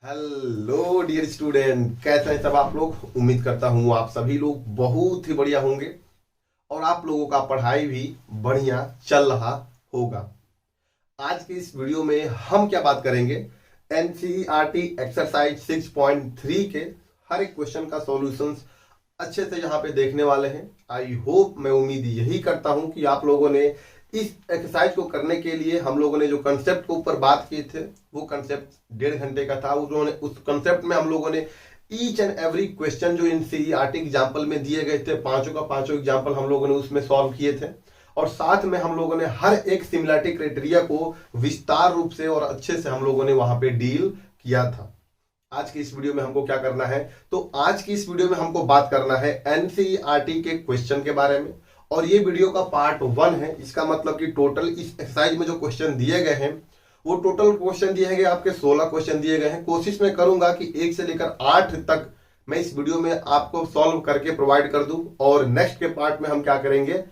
Hello dear student, कैसे हैं सब आप लोग। उम्मीद करता हूँ आप सभी लोग बहुत ही बढ़िया होंगे और आप लोगों का पढ़ाई भी बढ़िया चल रहा होगा। आज के इस वीडियो में हम क्या बात करेंगे, एनसीईआरटी एक्सरसाइज 6.3 के हर एक क्वेश्चन का सॉल्यूशंस अच्छे से यहाँ पे देखने वाले हैं। आई होप, मैं उम्मीद यही करता हूँ कि आप लोगों ने इस एक्सरसाइज को करने के लिए हम लोगों ने जो कंसेप्ट के ऊपर बात किए थे वो कंसेप्ट 1.5 घंटे का था। उन्होंने उस कंसेप्ट में हम लोगों ने ईच एंड एवरी क्वेश्चन जो एनसीईआरटी एग्जाम्पल में दिए गए थे, पांचों का पांचों एग्जाम्पल हम लोगों ने उसमें सॉल्व किए थे और साथ में हम लोगों ने हर एक सिमिलरिटी क्राइटेरिया को विस्तार रूप से और अच्छे से हम लोगों ने वहां पे डील किया था। आज की इस वीडियो में हमको क्या करना है, तो आज की इस वीडियो में हमको बात करना है एनसीईआरटी के क्वेश्चन के बारे में और ये वीडियो का पार्ट 1 है। इसका मतलब कि टोटल इस एक्सरसाइज में जो क्वेश्चन दिए गए हैं वो टोटल क्वेश्चन दिए गए आपके 16 क्वेश्चन दिए गए हैं। कोशिश मैं करूंगा कि 1 से लेकर 8 तक मैं इस वीडियो में आपको सॉल्व करके प्रोवाइड कर दूं और नेक्स्ट के पार्ट में हम क्या करेंगे,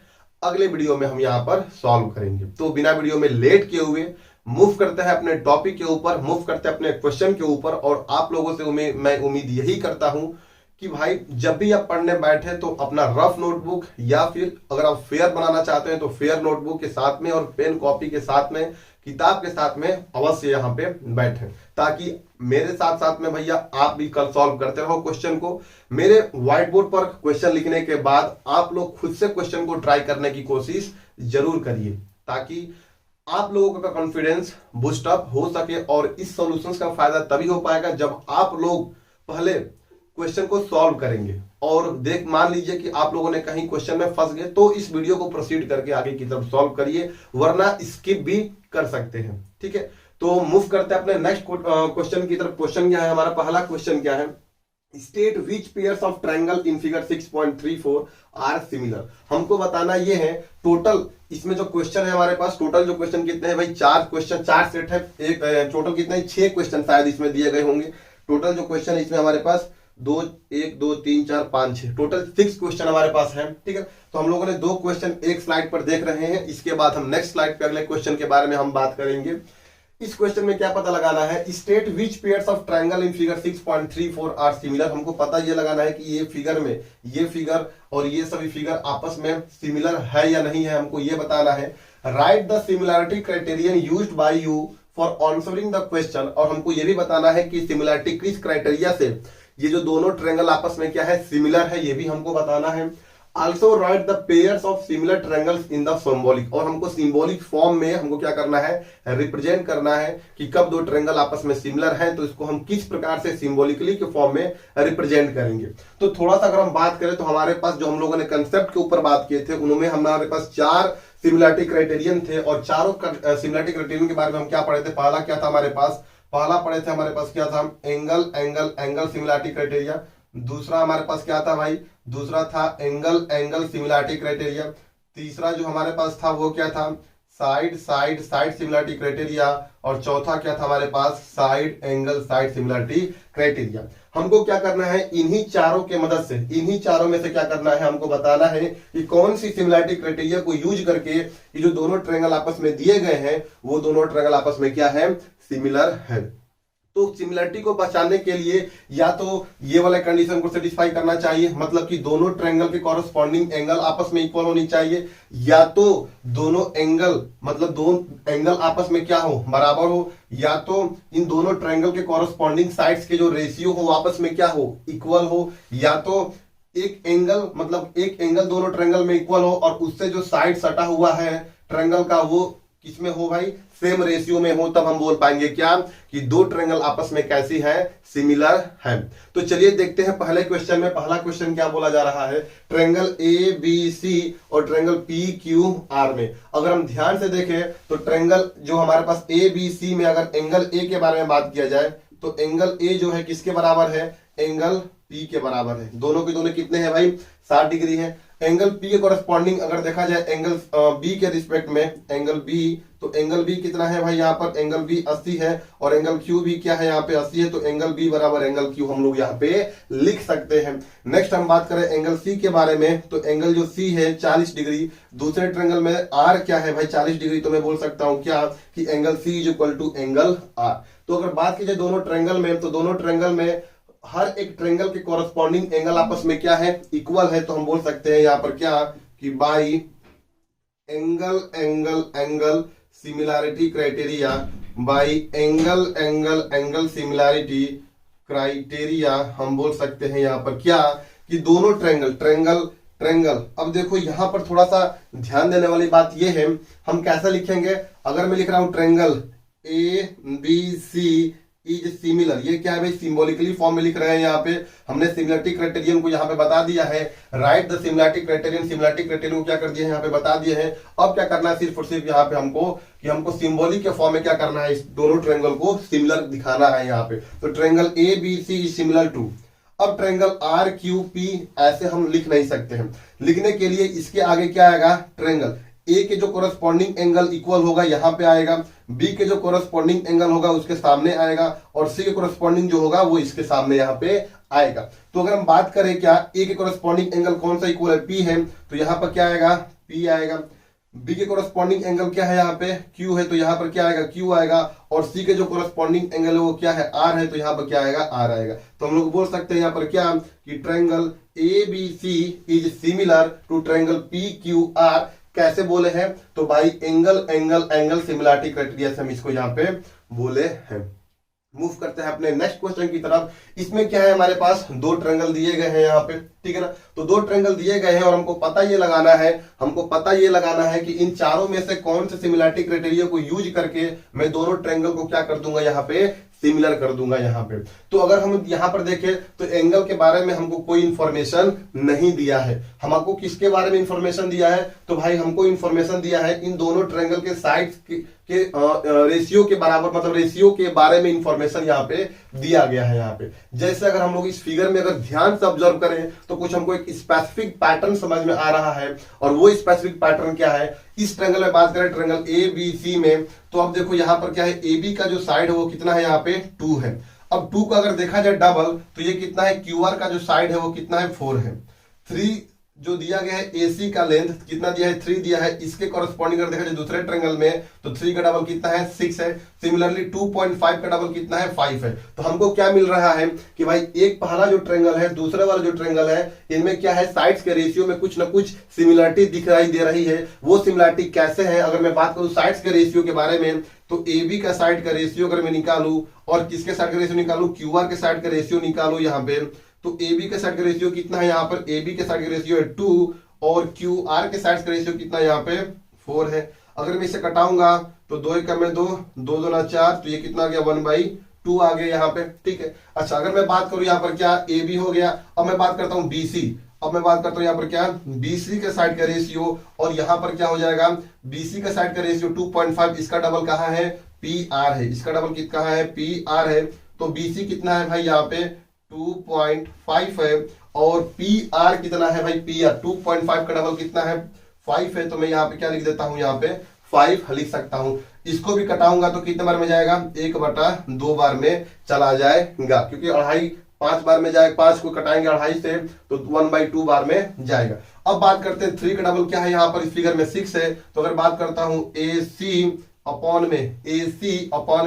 अगले वीडियो में हम यहाँ पर सॉल्व करेंगे। तो बिना वीडियो में लेट किए हुए मूव करते हैं अपने टॉपिक के ऊपर, मूव करते हैं अपने क्वेश्चन के ऊपर। और आप लोगों से मैं उम्मीद यही करता हूं कि भाई जब भी आप पढ़ने बैठे तो अपना रफ नोटबुक या फिर अगर आप फेयर बनाना चाहते हैं तो फेयर नोटबुक के साथ में और पेन कॉपी के साथ में, किताब के साथ में अवश्य यहाँ पे बैठे, ताकि मेरे साथ साथ में भैया आप भी कल सॉल्व करते रहो क्वेश्चन को। मेरे व्हाइट बोर्ड पर क्वेश्चन लिखने के बाद आप लोग खुद से क्वेश्चन को ट्राई करने की कोशिश जरूर करिए, ताकि आप लोगों का कॉन्फिडेंस बूस्ट अप हो सके। और इस सॉल्यूशंस का फायदा तभी हो पाएगा जब आप लोग पहले क्वेश्चन को सॉल्व करेंगे और मान लीजिए कि आप लोगों ने कहीं क्वेश्चन में फंस गए तो इस वीडियो को प्रोसीड करके आगे की तरफ सॉल्व करिए, वरना स्किप भी कर सकते हैं। ठीक है, तो मूव करते हैं अपने नेक्स्ट क्वेश्चन की तरफ। क्वेश्चन क्या है हमारा, पहला क्वेश्चन क्या है, state which pairs of triangle in figure 6.34 are similar. हमको बताना ये है टोटल इसमें जो क्वेश्चन है हमारे पास, टोटल जो क्वेश्चन कितने हैं भाई, 4 क्वेश्चन, 4 सेट है। एक टोटल कितने, 6 क्वेश्चन शायद इसमें दिए गए होंगे। टोटल जो क्वेश्चन है इसमें हमारे पास 1 2 3 4 5 6 टोटल 6 क्वेश्चन हमारे पास है। ठीक है, तो हम लोगों ने 2 क्वेश्चन एक स्लाइड पर देख रहे हैं, इसके बाद हम नेक्स्ट स्लाइड पे अगले क्वेश्चन के बारे में हम बात करेंगे। इस क्वेश्चन में क्या पता लगाना है, state which pairs of triangle in figure 6.34 are similar. हमको पता ये लगाना है कि ये फिगर में ये फिगर और ये सभी फिगर आपस में सिमिलर है या नहीं है, हमको ये बताना है। Right the similarity criterion used by you for answering the question. और हमको ये भी बताना है कि सिमिलरिटी किस क्राइटेरिया से ये जो दोनों ट्रायंगल आपस में क्या है, सिमिलर है, ये भी हमको बताना है। Also right the pairs of similar triangles in the symbolic. और हमको सिंबॉलिक फॉर्म में हमको क्या करना है, रिप्रेजेंट करना है कि कब दो ट्रायंगल आपस में सिमिलर है तो इसको हम किस प्रकार से सिंबॉलिकली के फॉर्म में रिप्रेजेंट करेंगे। तो थोड़ा सा अगर हम बात करें तो हमारे पास जो हम लोगों ने कंसेप्ट के ऊपर बात किए थे उनमें हमारे पास 4 सिमिलरिटी क्राइटेरियन थे और चारों सिमिलरिटी क्राइटेरियन के बारे में हम क्या पढ़े थे। पहला क्या था हमारे पास, पहला पढ़े थे हमारे पास क्या था, angle angle angle similarity criteria. दूसरा हमारे पास क्या था भाई, दूसरा था एंगल एंगल सिमिलरिटी क्राइटेरिया। तीसरा जो हमारे पास था वो क्या था, side side side similarity criteria. और चौथा क्या था हमारे पास, side angle side similarity criteria. हमको क्या करना है, इन्हीं चारों के मदद से, इन्हीं चारों में से क्या करना है, हमको बताना है कि कौन सी सिमिलरिटी क्राइटेरिया को यूज करके ये जो दोनों ट्रायंगल आपस में दिए गए हैं वो दोनों ट्रायंगल आपस में क्या है, सिमिलर है। तो सिमिलरिटी को पहचानने के लिए या तो ये वाले कंडीशन को सेटिस्फाई करना चाहिए, मतलब कि दोनों ट्रायंगल के कॉरेस्पॉन्डिंग एंगल आपस में इक्वल होनी चाहिए, या तो दोनों एंगल मतलब दोनों एंगल आपस में क्या हो, बराबर हो, या तो इन दोनों ट्रायंगल के कॉरेस्पॉन्डिंग साइड्स के जो रेशियो हो आपस में क्या हो, इक्वल हो, या तो एक एंगल मतलब एक एंगल दोनों ट्रायंगल में इक्वल हो और उससे जो साइड सटा हुआ है ट्रायंगल का वो किसमें हो भाई, सेम रेशियो में हो, तब हम बोल पाएंगे क्या कि दो ट्रायंगल आपस में कैसी है, सिमिलर है। तो चलिए देखते हैं पहले क्वेश्चन में। पहला क्वेश्चन क्या बोला जा रहा है, ट्रायंगल ए बी सी और ट्रायंगल पी क्यू आर में अगर हम ध्यान से देखें तो ट्रायंगल जो हमारे पास ए बी सी में अगर एंगल ए के बारे में बात किया जाए तो एंगल ए जो है किसके बराबर है, एंगल पी के बराबर है। दोनों के दोनों कितने हैं भाई, 60 डिग्री है। एंगल पी के कॉरेस्पॉन्डिंग अगर देखा जाए एंगल बी के रिस्पेक्ट में एंगल बी, तो एंगल बी कितना है भाई, यहाँ पर एंगल बी 80 है और एंगल क्यू भी क्या है यहाँ पे 80 है, तो एंगल बी बराबर एंगल क्यू हम लोग यहाँ पे लिख सकते हैं। नेक्स्ट हम बात करें एंगल सी के बारे में, तो एंगल जो सी है 40 डिग्री, दूसरे ट्रायंगल में आर क्या है भाई 40 डिग्री, तो मैं बोल सकता हूँ क्या कि angle C is equal to angle R. तो अगर बात की जाए दोनों ट्रायंगल में, तो दोनों ट्रायंगल में हर एक ट्रायंगल के कॉरस्पॉन्डिंग एंगल आपस में क्या है, इक्वल है। तो हम बोल सकते हैं यहाँ पर क्या कि by angle angle angle similarity criteria, by angle angle angle similarity criteria हम बोल सकते हैं यहाँ पर क्या कि दोनों ट्रायंगल ट्रायंगल ट्रायंगल। अब देखो यहाँ पर थोड़ा सा ध्यान देने वाली बात ये है, हम कैसे लिखेंगे। अगर मैं लिख रहा हूं triangle A B C is similar, ये क्या है भाई, सिंबॉलिकली फॉर्म में लिख रहे हैं। यहाँ पे हमने सिमिलरिटी क्राइटेरियन को यहाँ पे बता दिया है, right the similarity criterion, similarity criterion को क्या कर दिया है यहाँ पे बता दिए हैं। अब क्या करना है सिर्फ और सिर्फ यहाँ पे हमको कि हमको सिंबॉलिक के फॉर्म में क्या करना है, इस दोनों ट्रायंगल को सिमिलर दिखाना है यहाँ पे। तो triangle A B C is similar to, अब ट्रायंगल आर क्यू पी ऐसे हम लिख नहीं सकते हैं। लिखने के लिए इसके आगे क्या आएगा, ट्रायंगल ए के जो कोरस्पॉन्डिंग एंगल इक्वल होगा यहाँ पे आएगा, बी के जो कोरस्पॉन्डिंग एंगल होगा उसके सामने आएगा, और सी के कोरस्पॉन्डिंग जो होगा वो इसके सामने यहाँ पे आएगा। तो अगर हम बात करें क्या ए के कोरस्पॉन्डिंग एंगल कौन सा इक्वल है, पी है, तो यहाँ पर क्या आएगा, पी आएगा। बी के कोरस्पॉन्डिंग एंगल क्या है यहाँ पे, क्यू है, तो यहाँ पर क्या आएगा, क्यू आएगा। और सी के जो कोरस्पॉन्डिंग एंगल है वो क्या है, आर है, तो यहाँ पर क्या आएगा, आर आएगा। तो हम लोग बोल सकते हैं यहाँ पर क्या कि triangle A B C is similar to triangle P Q R. कैसे बोले हैं, तो भाई angle angle angle similarity criteria से हम इसको यहाँ पे बोले हैं। मूव करते हैं अपने नेक्स्ट क्वेश्चन की तरफ। इसमें क्या है, हमारे पास दो ट्रायंगल दिए गए हैं यहाँ पे, ठीक है ना। तो दो ट्रायंगल दिए गए हैं और हमको पता ये लगाना है कि इन चारों में से कौन से सिमिलरिटी क्राइटेरिया को यूज करके मैं दोनों ट्रायंगल को क्या कर दूंगा यहाँ पे, सिमिलर कर दूंगा यहाँ पे। तो अगर हम यहाँ पर देखें तो एंगल के बारे में हमको कोई इंफॉर्मेशन नहीं दिया है। हमको किसके बारे में इंफॉर्मेशन दिया है, तो भाई हमको इंफॉर्मेशन दिया है इन दोनों ट्रायंगल के साइड्स के रेशियो के बराबर, मतलब रेशियो के बारे में इंफॉर्मेशन यहाँ पे दिया गया है। यहाँ पे जैसे अगर हम लोग इस फिगर में अगर ध्यान से ऑब्जर्व करें तो कुछ हमको एक स्पेसिफिक पैटर्न समझ में आ रहा है, और वो स्पेसिफिक पैटर्न क्या है, इस ट्रायंगल में बात करें ट्रायंगल ए बी सी में, तो अब देखो यहाँ पर क्या है, ए बी का जो साइड है वो कितना है, यहाँ पे 2 है। अब 2 का अगर देखा जाए डबल, तो ये कितना है, क्यू आर का जो साइड है वो कितना है, 4 है। 3 जो दिया गया है एसी का लेंथ कितना दिया है, 3 दिया है। इसके कॉरस्पॉन्डिंग अगर देखा जाए दूसरे ट्रायंगल में तो 3 का डबल कितना है, 6 है। सिमिलरली 2.5 का डबल कितना है, 5 है। तो हमको क्या मिल रहा है कि भाई एक पहला जो ट्रायंगल है दूसरे वाला जो ट्रायंगल है, इनमें क्या है, साइड्स के रेशियो में कुछ ना कुछ सिमिलरिटी दिखाई दे रही है। वो सिमिलरिटी कैसे है, अगर मैं बात करूं साइड्स के रेशियो के बारे में, तो ए बी का साइड का रेशियो अगर मैं निकालू और किसके साइड का रेशियो निकालू, क्यू आर के साइड का रेशियो निकालू यहाँ पे, तो ए बी के साइड का रेशियो कितना है, यहाँ पर ए बी के साइड का रेशियो है 2, और क्यू आर के साइड का रेशियो कितना है, यहाँ पे 4 है। अगर मैं इसे कटाऊंगा तो 2 1 में 2, 2 2 4, तो ये कितना आ गया, 1/2 आ गया यहाँ पे, ठीक है। अच्छा अगर मैं बात करूं यहाँ पर क्या, ए बी हो गया। अब मैं बात करता हूँ बी सी, अब मैं बात करता हूँ यहाँ पर क्या, बीसी के साइड का रेशियो, और यहाँ पर क्या हो जाएगा, बीसी का साइड का रेशियो 2.5, इसका डबल कहाँ है, पी आर है। इसका डबल कितना है, पी आर है। तो बीसी कितना है भाई, यहाँ पे 2.5 है, और पी आर कितना है भाई, पी आर 2.5 का डबल कितना है, 5 है। तो मैं यहाँ पे क्या लिख देता हूँ, यहाँ पे 5 लिख सकता हूँ। इसको भी कटाऊंगा तो कितने बार में जाएगा, 1/2 बार में चला जाएगा, क्योंकि 2.5 5 बार में जाएगा, 5 को कटाएंगे 2.5 से तो 1/2 बार में जाएगा। अब बात करते हैं 3 का डबल क्या है, यहाँ पर इस फिगर में 6 है। तो अगर बात करता हूँ ए सी अपॉन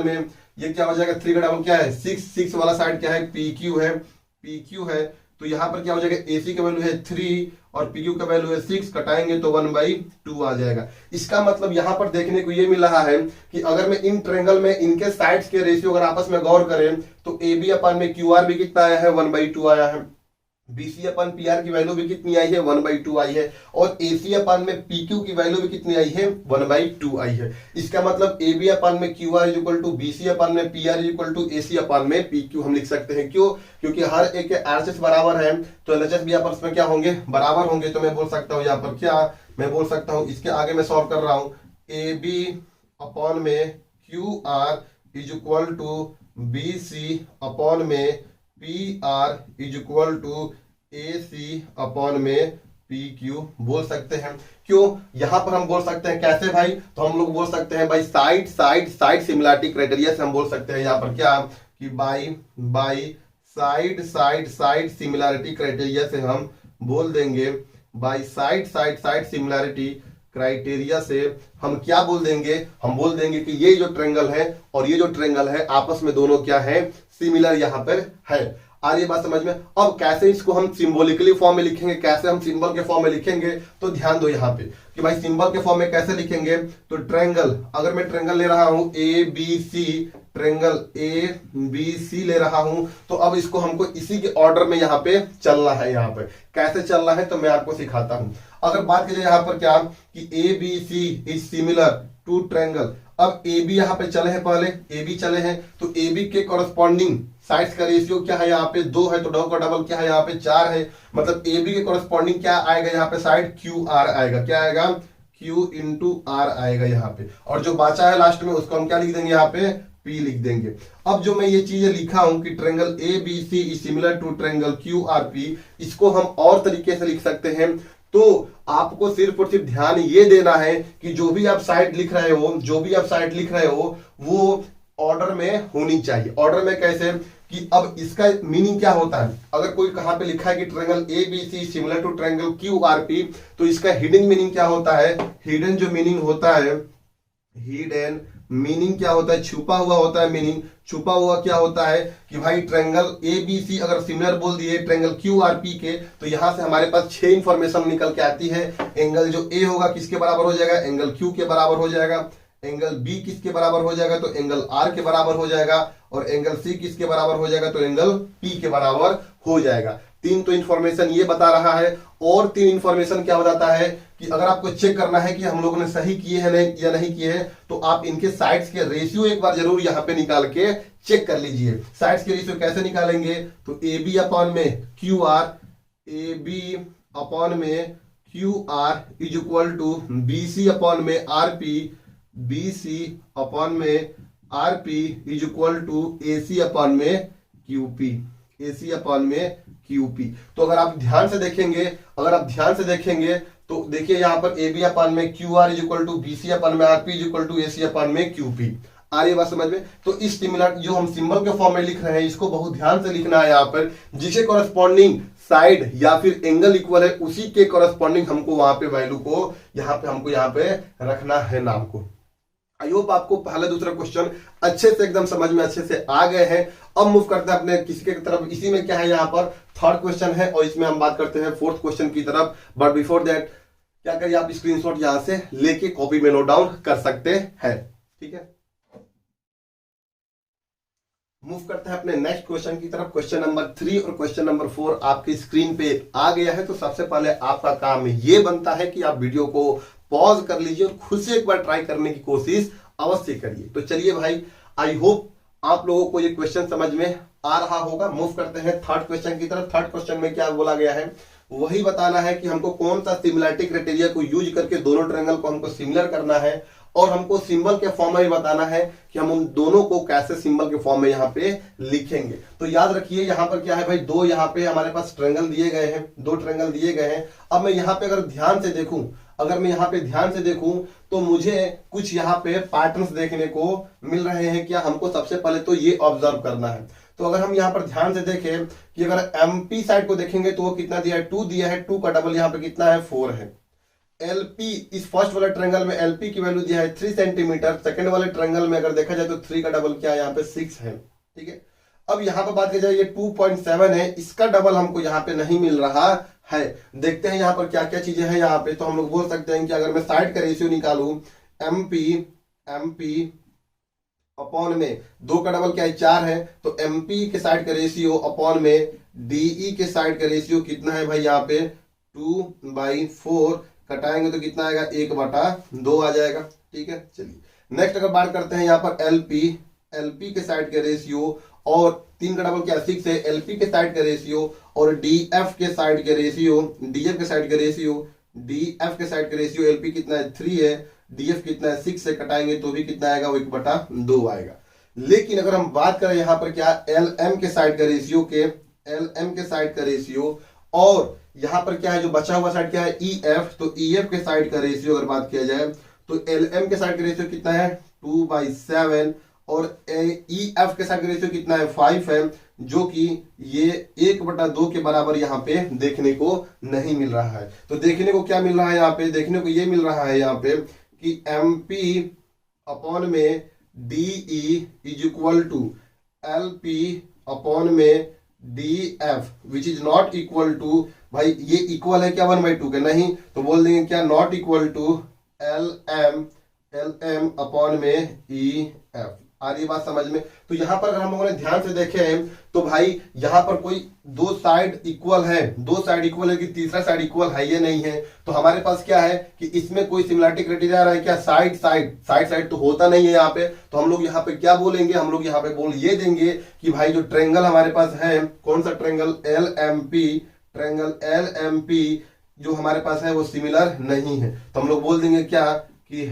में ये क्या हो जाएगा, 3 का डबल क्या है, 6 वाला साइड क्या है, पी क्यू है। तो यहाँ पर क्या हो जाएगा, AC का वैल्यू है 3 और PQ का वैल्यू है 6, कटाएंगे तो 1/2 आ जाएगा। इसका मतलब यहाँ पर देखने को ये मिल रहा है कि अगर मैं इन ट्रायंगल में इनके साइड्स के रेशियो अगर आपस में गौर करें तो AB अपन में QR भी कितना आया है, 1/2 आया है। BC अपन PR की वैल्यू भी कितनी आई है, 1/2 आई है। और AC अपन में PQ की वैल्यू भी कितनी आई है, 1/2 आई है। इसका मतलब AB अपन में QR is equal to BC upon में PR is equal to AC upon में PQ हम लिख सकते हैं। क्यों, क्योंकि हर एक के RHS बराबर है तो LHS भी आपस में क्या होंगे, बराबर होंगे। तो मैं बोल सकता हूँ यहाँ पर क्या, मैं बोल सकता हूँ, इसके आगे मैं सॉल्व कर रहा हूँ, AB अपन में QR is equal to BC upon में PR is equal to AC upon में PQ बोल सकते हैं। क्यों, यहां पर हम बोल सकते हैं कैसे भाई, तो हम लोग बोल सकते हैं भाई साइड सिमिलरिटी क्राइटेरिया से हम बोल सकते हैं यहाँ पर क्या कि बाई साइड सिमिलरिटी क्राइटेरिया से हम बोल देंगे, बाई साइड सिमिलरिटी क्राइटेरिया से हम क्या बोल देंगे, हम बोल देंगे कि ये जो ट्रायंगल है और ये जो ट्रायंगल है आपस में दोनों क्या है, सिमिलर यहाँ पर है। आ रही बात समझ में। अब कैसे इसको हम सिंबॉलिकली फॉर्म में लिखेंगे, कैसे हम सिंबल के फॉर्म में लिखेंगे, तो ध्यान दो यहाँ पे कि भाई सिंबल के फॉर्म में कैसे लिखेंगे। तो ट्रायंगल, अगर मैं ट्रायंगल ले रहा हूं A B C, triangle A B C ले रहा हूं, तो अब इसको हमको इसी के ऑर्डर में यहाँ पे चलना है। यहाँ पे कैसे चलना है तो मैं आपको सिखाता हूं। अगर बात की जाए यहाँ पर क्या कि A B C is similar to triangle. अब ए बी यहाँ पे चले हैं, पहले ए बी चले हैं, तो ए बी के कॉरेस्पॉन्डिंग साइड्स का रेशियो क्या है, यहाँ पे 2 है, तो 2 का डबल क्या है, यहाँ पे 4 है। मतलब ए बी के कॉरेस्पॉन्डिंग क्या आएगा यहाँ पे, साइड क्यू आर आएगा। क्या आएगा, क्यू इंटू आर आएगा यहाँ पे। और जो बचा है लास्ट में उसको हम क्या लिख देंगे, यहाँ पे P लिख देंगे। अब जो मैं ये चीजें लिखा हूं कि triangle A B C is similar to triangle Q R P, इसको हम और तरीके से लिख सकते हैं। तो आपको सिर्फ और सिर्फ ध्यान ये देना है कि जो भी आप साइड लिख रहे हो, जो भी आप साइड लिख रहे हो वो ऑर्डर में होनी चाहिए। ऑर्डर में कैसे कि अब इसका मीनिंग क्या होता है। अगर कोई कहां पे लिखा है कि triangle A B C similar to triangle Q R P, तो इसका हिडन मीनिंग क्या होता है। हिडन जो मीनिंग होता है, हिडन मीनिंग क्या होता है, छुपा हुआ होता है मीनिंग। छुपा हुआ क्या होता है कि भाई ट्रायंगल ए बी सी अगर सिमिलर बोल दिए ट्रायंगल क्यू आर पी के, तो यहां से हमारे पास 6 इंफॉर्मेशन निकल के आती है। एंगल जो ए होगा किसके बराबर हो जाएगा, एंगल क्यू के बराबर हो जाएगा। एंगल बी किसके बराबर हो जाएगा, तो एंगल आर के बराबर हो जाएगा। और एंगल सी किसके बराबर हो जाएगा, तो एंगल पी के बराबर हो जाएगा। 3 तो इंफॉर्मेशन ये बता रहा है। और 3 इंफॉर्मेशन क्या बताता है कि अगर आपको चेक करना है कि हम लोगों ने सही किए हैं या नहीं किए हैं, तो आप इनके साइड्स के रेशियो एक बार जरूर यहाँ पे निकाल के चेक कर लीजिए। साइड्स के रेशियो कैसे निकालेंगे, तो ए बी अपॉन में Q R, A B upon में Q R is equal to B C upon में R P, B C upon में R P is equal to A C upon में Q P, A C upon में QP. तो अगर आप ध्यान से देखेंगे, अगर आप ध्यान से देखेंगे तो देखिए यहाँ पर ए बी अपान में Q R is equal to B C upon में R P is equal to A C upon में क्यूपी। आ रही बात समझ में। तो इस सिमिलर जो हम सिंबल के फॉर्म में लिख रहे हैं इसको बहुत ध्यान से लिखना है। यहाँ पर जिसके कॉरेस्पॉन्डिंग साइड या फिर एंगल इक्वल है उसी के कॉरेस्पॉन्डिंग हमको वहां पे वैल्यू को हमको यहाँ पे रखना है नाम को। आई होप आपको पहला दूसरा क्वेश्चन अच्छे से एकदम समझ में अच्छे से आ गए हैं। अब मूव करते हैं अपने किसी के तरफ। इसी में क्या है, यहाँ पर थर्ड क्वेश्चन है और इसमें हम बात करते हैं फोर्थ क्वेश्चन की तरफ। बट बिफोर दैट क्या करिए, आप स्क्रीनशॉट यहां से लेके कॉपी में नोट डाउन कर सकते हैं। ठीक है, मूव करते हैं अपने नेक्स्ट क्वेश्चन की तरफ। क्वेश्चन नंबर 3 और क्वेश्चन नंबर 4 आपकी स्क्रीन पे आ गया है। तो सबसे पहले आपका काम ये बनता है कि आप वीडियो को पॉज कर लीजिए और खुद से एक बार ट्राई करने की कोशिश अवश्य करिए। तो चलिए भाई, आई होप आप लोगों को ये क्वेश्चन समझ में आ रहा होगा। मूव करते हैं थर्ड क्वेश्चन की तरफ। थर्ड क्वेश्चन में क्या बोला गया है, वही बताना है कि हमको कौन सा सिमिलरिटी क्राइटेरिया को यूज करके दोनों ट्रायंगल को हमको सिमिलर करना है और हमको सिंबल के फॉर्म में भी बताना है कि हम उन दोनों को कैसे सिंबल के फॉर्म में यहाँ पे लिखेंगे। तो याद रखिए यहाँ पर क्या है भाई, 2 यहाँ पे हमारे पास ट्रायंगल दिए गए हैं, 2 ट्रायंगल दिए गए हैं। अब मैं यहाँ पे अगर ध्यान से देखूं, अगर मैं यहाँ पे ध्यान से देखूं तो मुझे कुछ यहाँ पे पैटर्न्स देखने को मिल रहे हैं। क्या हमको सबसे पहले तो ये ऑब्जर्व करना है। तो अगर हम यहाँ पर ध्यान से देखें कि अगर एमपी साइड को देखेंगे तो वो कितना दिया है, 2 दिया है। 2 का डबल यहाँ पे कितना है, 4 है। एलपी, इस फर्स्ट वाले ट्रायंगल में एलपी की वैल्यू दिया है 3 सेंटीमीटर। सेकंड वाले ट्रायंगल में अगर देखा जाए तो 3 का डबल क्या है, यहाँ पे 6 है। ठीक है, अब यहाँ पे बात की जाए ये 2.7 है, इसका डबल हमको यहाँ पे नहीं मिल रहा है। देखते हैं यहाँ पर क्या क्या चीजें हैं यहाँ पे। तो हम लोग बोल सकते हैं कि अगर मैं साइड का रेशियो निकालू, एमपी अपॉन में 2 का डबल क्या है, 4 है। तो एमपी के साइड का रेशियो अपॉन में डीई के साइड का रेशियो कितना है भाई, यहाँ पे 2/4 कटाएंगे तो कितना आएगा, 1/2 आ जाएगा। ठीक है, चलिए नेक्स्ट अगर बात करते हैं यहाँ पर एलपी के साइड का रेशियो और 3 का डबल क्या 6 है। एलपी के साइड का रेशियो और डीएफ के साइड का रेशियो, डीएफ के साइड का रेशियो एलपी कितना है, 3 है। डीएफ कितना है, 6 से कटाएंगे तो भी कितना आएगा, वो 1/2 आएगा। लेकिन अगर हम बात करें यहाँ पर क्या एलएम के साइड का रेशियो और यहाँ पर क्या है जो बचा हुआ साइड क्या है, ईएफ। तो ईएफ के साइड का रेशियो अगर बात किया जाए तो एलएम के साइड का रेशियो कितना है, 2/7 और ई एफ के साथ रेशियो कितना है 5 है, जो कि ये 1/2 के बराबर यहाँ पे देखने को नहीं मिल रहा है। तो देखने को क्या मिल रहा है यहाँ पे, देखने को ये मिल रहा है यहाँ पे कि एम पी अपॉन में D E is equal to L P upon में D F which is not equal to, भाई ये इक्वल है क्या 1/2 के, नहीं, तो बोल देंगे क्या not equal to L M upon में ई एफ। आ रही बात समझ में। तो यहां पर अगर हम लोगों ने ध्यान से देखे तो भाई यहां पर कोई दो साइड इक्वल है, दो साइड इक्वल है कि तीसरा साइड इक्वल है ये नहीं है। तो हमारे पास क्या है कि इसमें कोई सिमिलरिटी क्राइटेरिया आ रहा है क्या, साइड तो होता नहीं है यहाँ पे। तो हम लोग यहाँ पे क्या बोलेंगे, हम लोग यहाँ पे बोल ये देंगे कि भाई जो ट्रेंगल हमारे पास है, कौन सा triangle, triangle L M P जो हमारे पास है वो सिमिलर नहीं है। तो हम लोग बोल देंगे क्या कि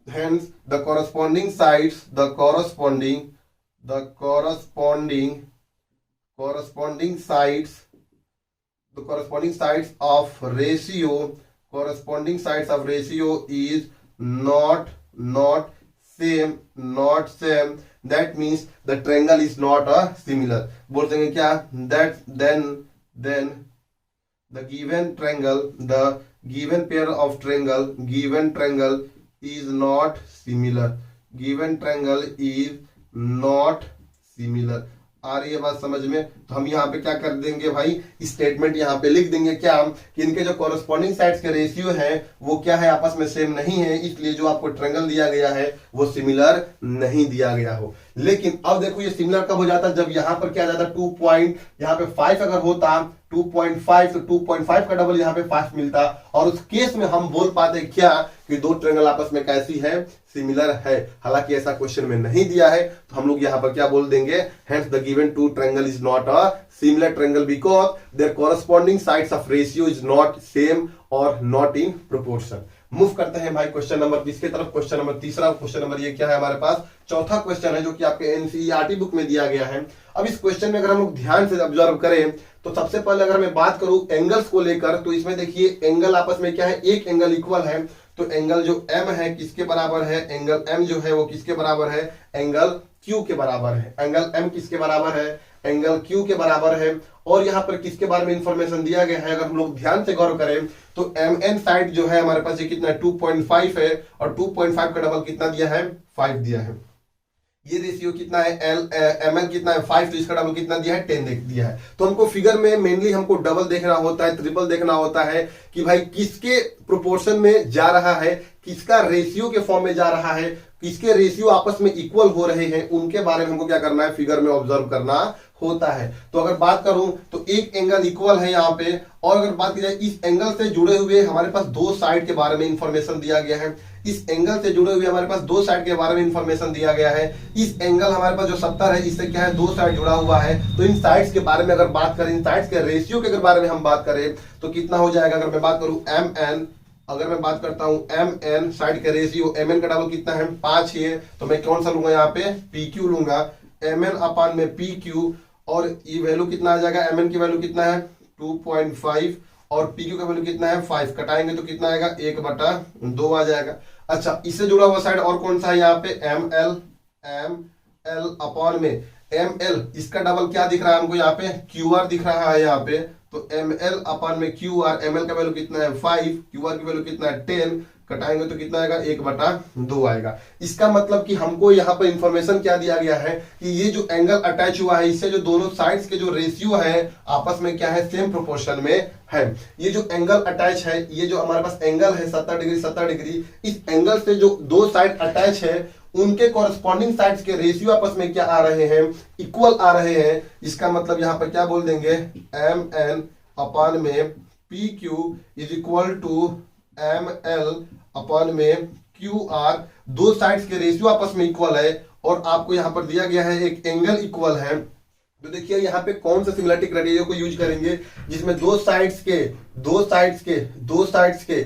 hence the corresponding sides of ratio is not same, that means the triangle is not a similar। बोल देंगे क्या, that then the given pair of triangle is not similar। आ रही है बात समझ में। तो हम यहाँ पे क्या कर देंगे भाई, स्टेटमेंट यहाँ पे लिख देंगे क्या कि इनके जो कॉरेस्पॉन्डिंग साइड्स के रेशियो है वो क्या है, आपस में सेम नहीं है, इसलिए जो आपको ट्रायंगल दिया गया है वो सिमिलर नहीं दिया गया हो। लेकिन अब देखो ये सिमिलर कब हो जाता है, जब यहाँ पर क्या जाता 2 पॉइंट, यहाँ पे 5 अगर होता 2.5 तो 2.5 का डबल यहाँ पे 5 मिलता, और उस केस में हम बोल पाते क्या कि दो ट्रायंगल आपस में कैसी है, सिमिलर है। हालांकि ऐसा क्वेश्चन में नहीं दिया है, तो हम लोग यहाँ पर क्या बोल देंगे, hence the given two triangle is not a similar triangle because their corresponding sides of ratio is not same और नॉट इन प्रोपोर्शन। मूव करते हैं भाई क्वेश्चन नंबर 20 की तरफ। क्वेश्चन नंबर तीसरा, क्वेश्चन नंबर ये क्या है हमारे पास, चौथा क्वेश्चन है जो कि आपके एनसीईआरटी बुक में दिया गया है। अब इस क्वेश्चन में अगर हम लोग ध्यान से ऑब्जर्व करें तो सबसे पहले अगर मैं बात करूं एंगल्स को लेकर, तो इसमें देखिए एंगल आपस में क्या है, एक एंगल इक्वल है। तो एंगल जो m है किसके बराबर है, एंगल m जो है वो किसके बराबर है, एंगल q के बराबर है। एंगल m किसके बराबर है, एंगल q के बराबर है। और यहाँ पर किसके बारे में इंफॉर्मेशन दिया गया है, अगर हम लोग ध्यान से गौर करें तो mn साइड जो है हमारे पास ये कितना है 2.5 है, और 2.5 का डबल कितना दिया है 5 दिया है। ये रेशियो कितना है mn कितना है 5, तो इसका डबल कितना दिया है 10 दिया है। तो हमको फिगर में मेनली हमको डबल देखना होता है, ट्रिपल देखना होता है कि भाई किसके प्रोपोर्शन में जा रहा है, किसका रेशियो के फॉर्म में जा रहा है, किसके रेशियो आपस में इक्वल हो रहे हैं, उनके बारे में हमको क्या करना है, फिगर में ऑब्जर्व करना होता है। तो अगर बात करूं तो एक एंगल इक्वल है यहाँ पे, और अगर बात की जाए इस एंगल से जुड़े हुए हमारे पास दो साइड के बारे में इंफॉर्मेशन दिया गया है। इस एंगल से जुड़े हुए हमारे पास दो साइड के बारे में इंफॉर्मेशन दिया गया है। इस एंगल हमारे पास जो 70 है इससे क्या है दो साइड जुड़ा हुआ है। तो इन साइड्स के बारे में अगर बात करें, इन साइड्स के रेशियो के अगर बारे में हम बात करें तो कितना हो जाएगा, अगर मैं बात करूं mn, अगर मैं बात करता हूं mn साइड का रेशियो, mn का डबल कितना है 5 है, तो मैं कौन सा लूंगा यहाँ पे pq लूंगा, mn अपान में pq, और ये वैल्यू कितना आ जाएगा, mn की वैल्यू कितना है 2.5 और pq का वैल्यू कितना है 5, कटाएंगे तो कितना आएगा 1/2 आ जाएगा। अच्छा, इससे जुड़ा हुआ साइड और कौन सा है यहाँ पे ml अपॉन में ml, इसका डबल क्या दिख रहा है हमको यहाँ पे qr दिख रहा है यहाँ पे। तो ml अपॉन में qr, ml का वैल्यू कितना है 5, qr की वैल्यू कितना है 10, कटाएंगे तो कितना आएगा 1/2 आएगा। इसका मतलब कि हमको यहाँ पर इंफॉर्मेशन क्या दिया गया है कि ये जो एंगल अटैच हुआ है इससे जो दोनों साइड्स के जो रेशियो है आपस में क्या है, सेम प्रोपोर्शन में है। ये जो एंगल अटैच है, ये जो हमारे पास एंगल है 70 डिग्री 70 डिग्री, इस एंगल से जो दो साइड अटैच है उनके कॉरेस्पॉन्डिंग साइड्स के रेशियो आपस में क्या आ रहे हैं, इक्वल आ रहे हैं। इसका मतलब यहाँ पर क्या बोल देंगे, mn अपान में pq is equal to ml upon में qr, दो साइड्स के रेशियो आपस में इक्वल है, और आपको यहाँ पर दिया गया है एक एंगल इक्वल है। तो देखिए यहाँ पे कौन सा सिमिलरिटी क्राइटेरिया को यूज करेंगे जिसमें दो साइड्स के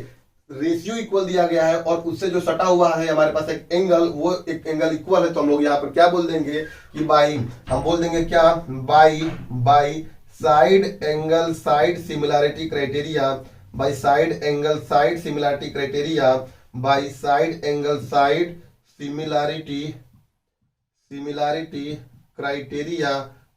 रेशियो इक्वल दिया गया है, और उससे जो सटा हुआ है हमारे पास एक एंगल, वो एक एंगल इक्वल है। तो हम लोग यहाँ पर क्या बोल देंगे कि बाई, हम बोल देंगे क्या, by side angle side similarity criteria, by side angle side similarity criteria, by side angle side similarity criteria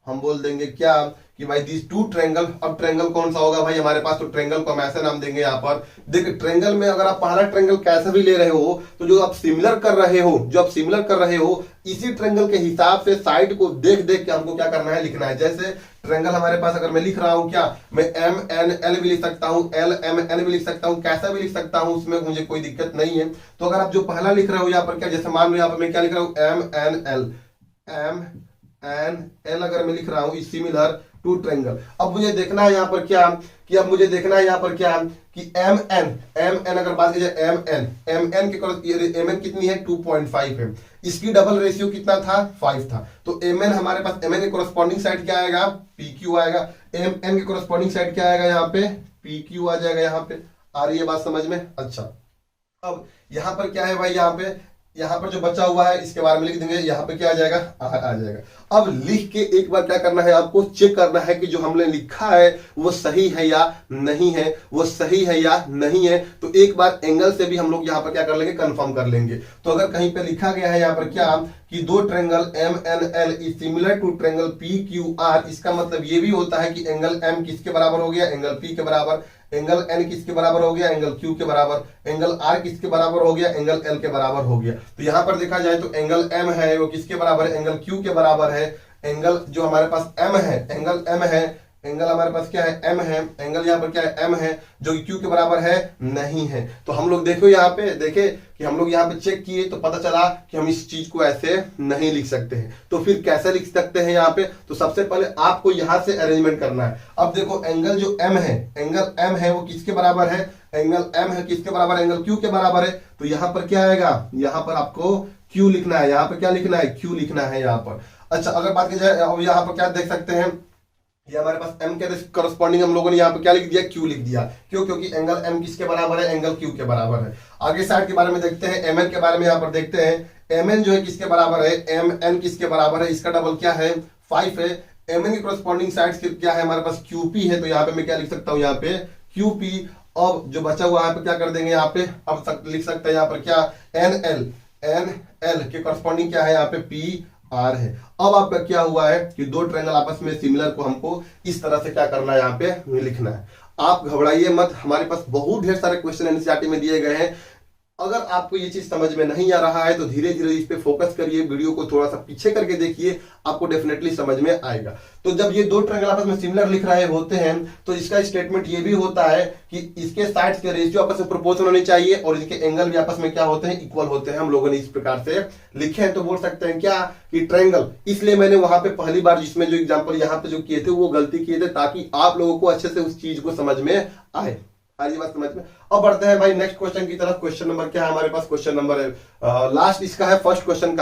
हम बोल देंगे क्या कि भाई दिस टू ट्रेंगल। अब ट्रेंगल कौन सा होगा भाई हमारे पास, तो ट्रेंगल को हम ऐसे नाम देंगे यहाँ पर। देखिए ट्रेंगल में अगर आप पहला ट्रेंगल कैसा भी ले रहे हो तो जो आप सिमिलर कर रहे हो इसी ट्रेंगल के हिसाब से साइड को देख देख के हमको क्या करना है, लिखना है। जैसे ट्रेंगल हमारे पास अगर मैं लिख रहा हूं क्या, मैं एम एन एल भी लिख सकता हूं, एल एम एन भी लिख सकता हूं, कैसा भी लिख सकता हूं, उसमें मुझे कोई दिक्कत नहीं है। तो अगर आप जो पहला लिख रहे हो यहाँ पर क्या, जैसे मान लो यहाँ पर मैं क्या लिख रहा हूं, एम एन एल अगर मैं लिख रहा हूं इज सिमिलर टू ट्रेंगल। अब मुझे देखना है यहाँ पर क्या कि एम एन अगर बात की जाए एम एन कितनी है, 2.5 है। इसकी डबल रेशियो कितना था, 5 था। तो एम एन हमारे पास, एम एन के कोरस्पॉन्डिंग साइड क्या आएगा, पी क्यू आएगा। एम एन के कोरस्पॉन्डिंग साइड क्या आएगा, यहाँ पे पी क्यू आ जाएगा। यहाँ पे आ रही है बात समझ में। अच्छा अब यहाँ पर क्या है भाई, यहाँ पर जो बचा हुआ है इसके बारे में लिख देंगे। यहाँ पे क्या आ जाएगा, आ जाएगा। अब लिख के एक बार क्या करना है, आपको चेक करना है कि जो हमने लिखा है वो सही है या नहीं है। तो एक बार एंगल से भी हम लोग यहाँ पर क्या कर लेंगे, कंफर्म कर लेंगे। तो अगर कहीं पे लिखा गया है यहाँ पर क्या कि दो triangle M N L is similar to triangle P Q R, इसका मतलब ये भी होता है कि एंगल एम किसके बराबर हो गया, एंगल पी के बराबर। एंगल एन किसके बराबर हो गया, एंगल क्यू के बराबर। एंगल आर किसके बराबर हो गया, एंगल एल के बराबर हो गया। तो यहां पर देखा जाए तो एंगल एम है वो किसके बराबर है, एंगल क्यू के बराबर है। एंगल जो हमारे पास एम है, एंगल हमारे पास क्या है, एम है। एंगल यहाँ पर क्या है, एम है, जो क्यू के बराबर है नहीं है। तो हम लोग देखो यहाँ पे देखे कि हम लोग यहाँ पे चेक किए तो पता चला कि हम इस चीज को ऐसे नहीं लिख सकते हैं। तो फिर कैसे लिख सकते हैं यहाँ पे, तो सबसे पहले आपको यहाँ से अरेंजमेंट करना है। अब देखो एंगल जो एम है वो किसके बराबर है, एंगल एम है किसके बराबर, एंगल क्यू के बराबर है। तो यहाँ पर क्या आएगा, यहाँ पर आपको क्यू लिखना है। यहाँ पर क्या लिखना है, क्यू लिखना है यहाँ पर। अच्छा अगर बात की जाए, अब यहाँ पर क्या देख सकते हैं, ये हमारे पास m के करस्पॉन्डिंग हम लोगों ने यहाँ पे क्या लिख दिया, q लिख दिया। क्यों, क्योंकि एंगल m किसके बराबर है, एंगल q के बराबर है। आगे साइड के बारे में देखते हैं, mn के बारे में यहाँ पर देखते हैं। mn जो है किसके बराबर है, mn किसके बराबर है, इसका डबल क्या है, 5 है। mn की करस्पॉन्डिंग साइड क्या है हमारे पास, qp है। तो यहाँ पे मैं क्या लिख सकता हूँ, यहाँ पे qp। अब जो बचा हुआ है क्या कर देंगे यहाँ पे, अब लिख सकते हैं यहाँ पर क्या, nl के करस्पॉन्डिंग क्या है यहाँ पे, p आर है। अब आपका क्या हुआ है कि दो ट्रायंगल आपस में सिमिलर को हमको इस तरह से क्या करना है, यहाँ पे लिखना है। आप घबराइए मत, हमारे पास बहुत ढेर सारे क्वेश्चन एनसीईआरटी में दिए गए हैं। अगर आपको ये चीज समझ में नहीं आ रहा है तो धीरे धीरे इस पे फोकस करिए, वीडियो को थोड़ा सा पीछे करके देखिए, आपको डेफिनेटली समझ में आएगा। तो जब ये दो ट्रायंगल आपस में सिमिलर लिख रहे होते हैं तो इसका स्टेटमेंट ये भी होता है कि इसके साइड्स के रेशियो आपस में प्रोपोर्शनल होने चाहिए और इनके एंगल भी आपस में क्या होते हैं, इक्वल होते हैं। हम लोगों ने इस प्रकार से लिखे हैं। तो बोल सकते हैं क्या कि ट्रायंगल, इसलिए मैंने वहां पे पहली बार जिसमें जो एग्जाम्पल यहाँ पे जो किए थे वो गलती किए थे ताकि आप लोगों को अच्छे से उस चीज को समझ में आए। सारी बात समझ में। अब बढ़ते हैं भाई नेक्स्ट क्वेश्चन की तरफ। क्वेश्चन नंबर क्या है हमारे पास, क्वेश्चन नंबर लास्ट इसका है, फर्स्ट क्वेश्चन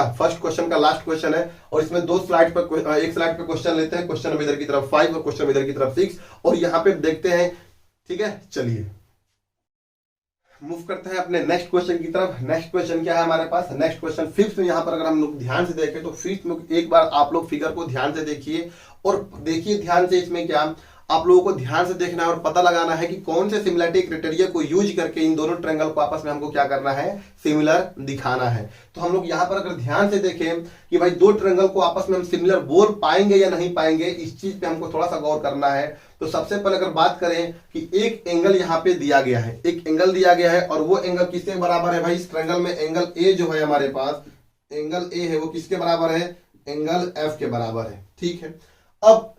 का लास्ट क्वेश्चन है। और इसमें दो स्लाइड पर, एक स्लाइड पे क्वेश्चन लेते हैं, क्वेश्चन नंबर इधर की तरफ 5 और क्वेश्चन इधर की तरफ 6, और यहाँ पे देखते हैं। ठीक है, चलिए मूव करते हैं अपने नेक्स्ट क्वेश्चन की तरफ। नेक्स्ट क्वेश्चन क्या है हमारे पास, नेक्स्ट क्वेश्चन फिफ्थ में। यहाँ पर अगर हम लोग ध्यान से देखें तो फिफ्थ में एक बार आप लोग फिगर को ध्यान से देखिए और देखिए ध्यान से, इसमें क्या आप लोगों को ध्यान से देखना है और पता लगाना है कि कौन से सिमिलरिटी क्राइटेरिया को यूज करके इन दोनों ट्रायंगल को आपस में हमको क्या करना है, सिमिलर दिखाना है। तो हम लोग यहाँ पर अगर ध्यान से देखें कि भाई दो ट्रायंगल को आपस में हम सिमिलर बोल पाएंगे या नहीं पाएंगे, इस चीज पे हमको थोड़ा सा गौर करना है। तो सबसे पहले अगर बात करें कि एक एंगल यहाँ पे दिया गया है, एक एंगल दिया गया है और वो एंगल किसके बराबर है भाई, इस ट्रायंगल में एंगल ए जो है हमारे पास, एंगल ए है वो किसके बराबर है, एंगल एफ के बराबर है। ठीक है, अब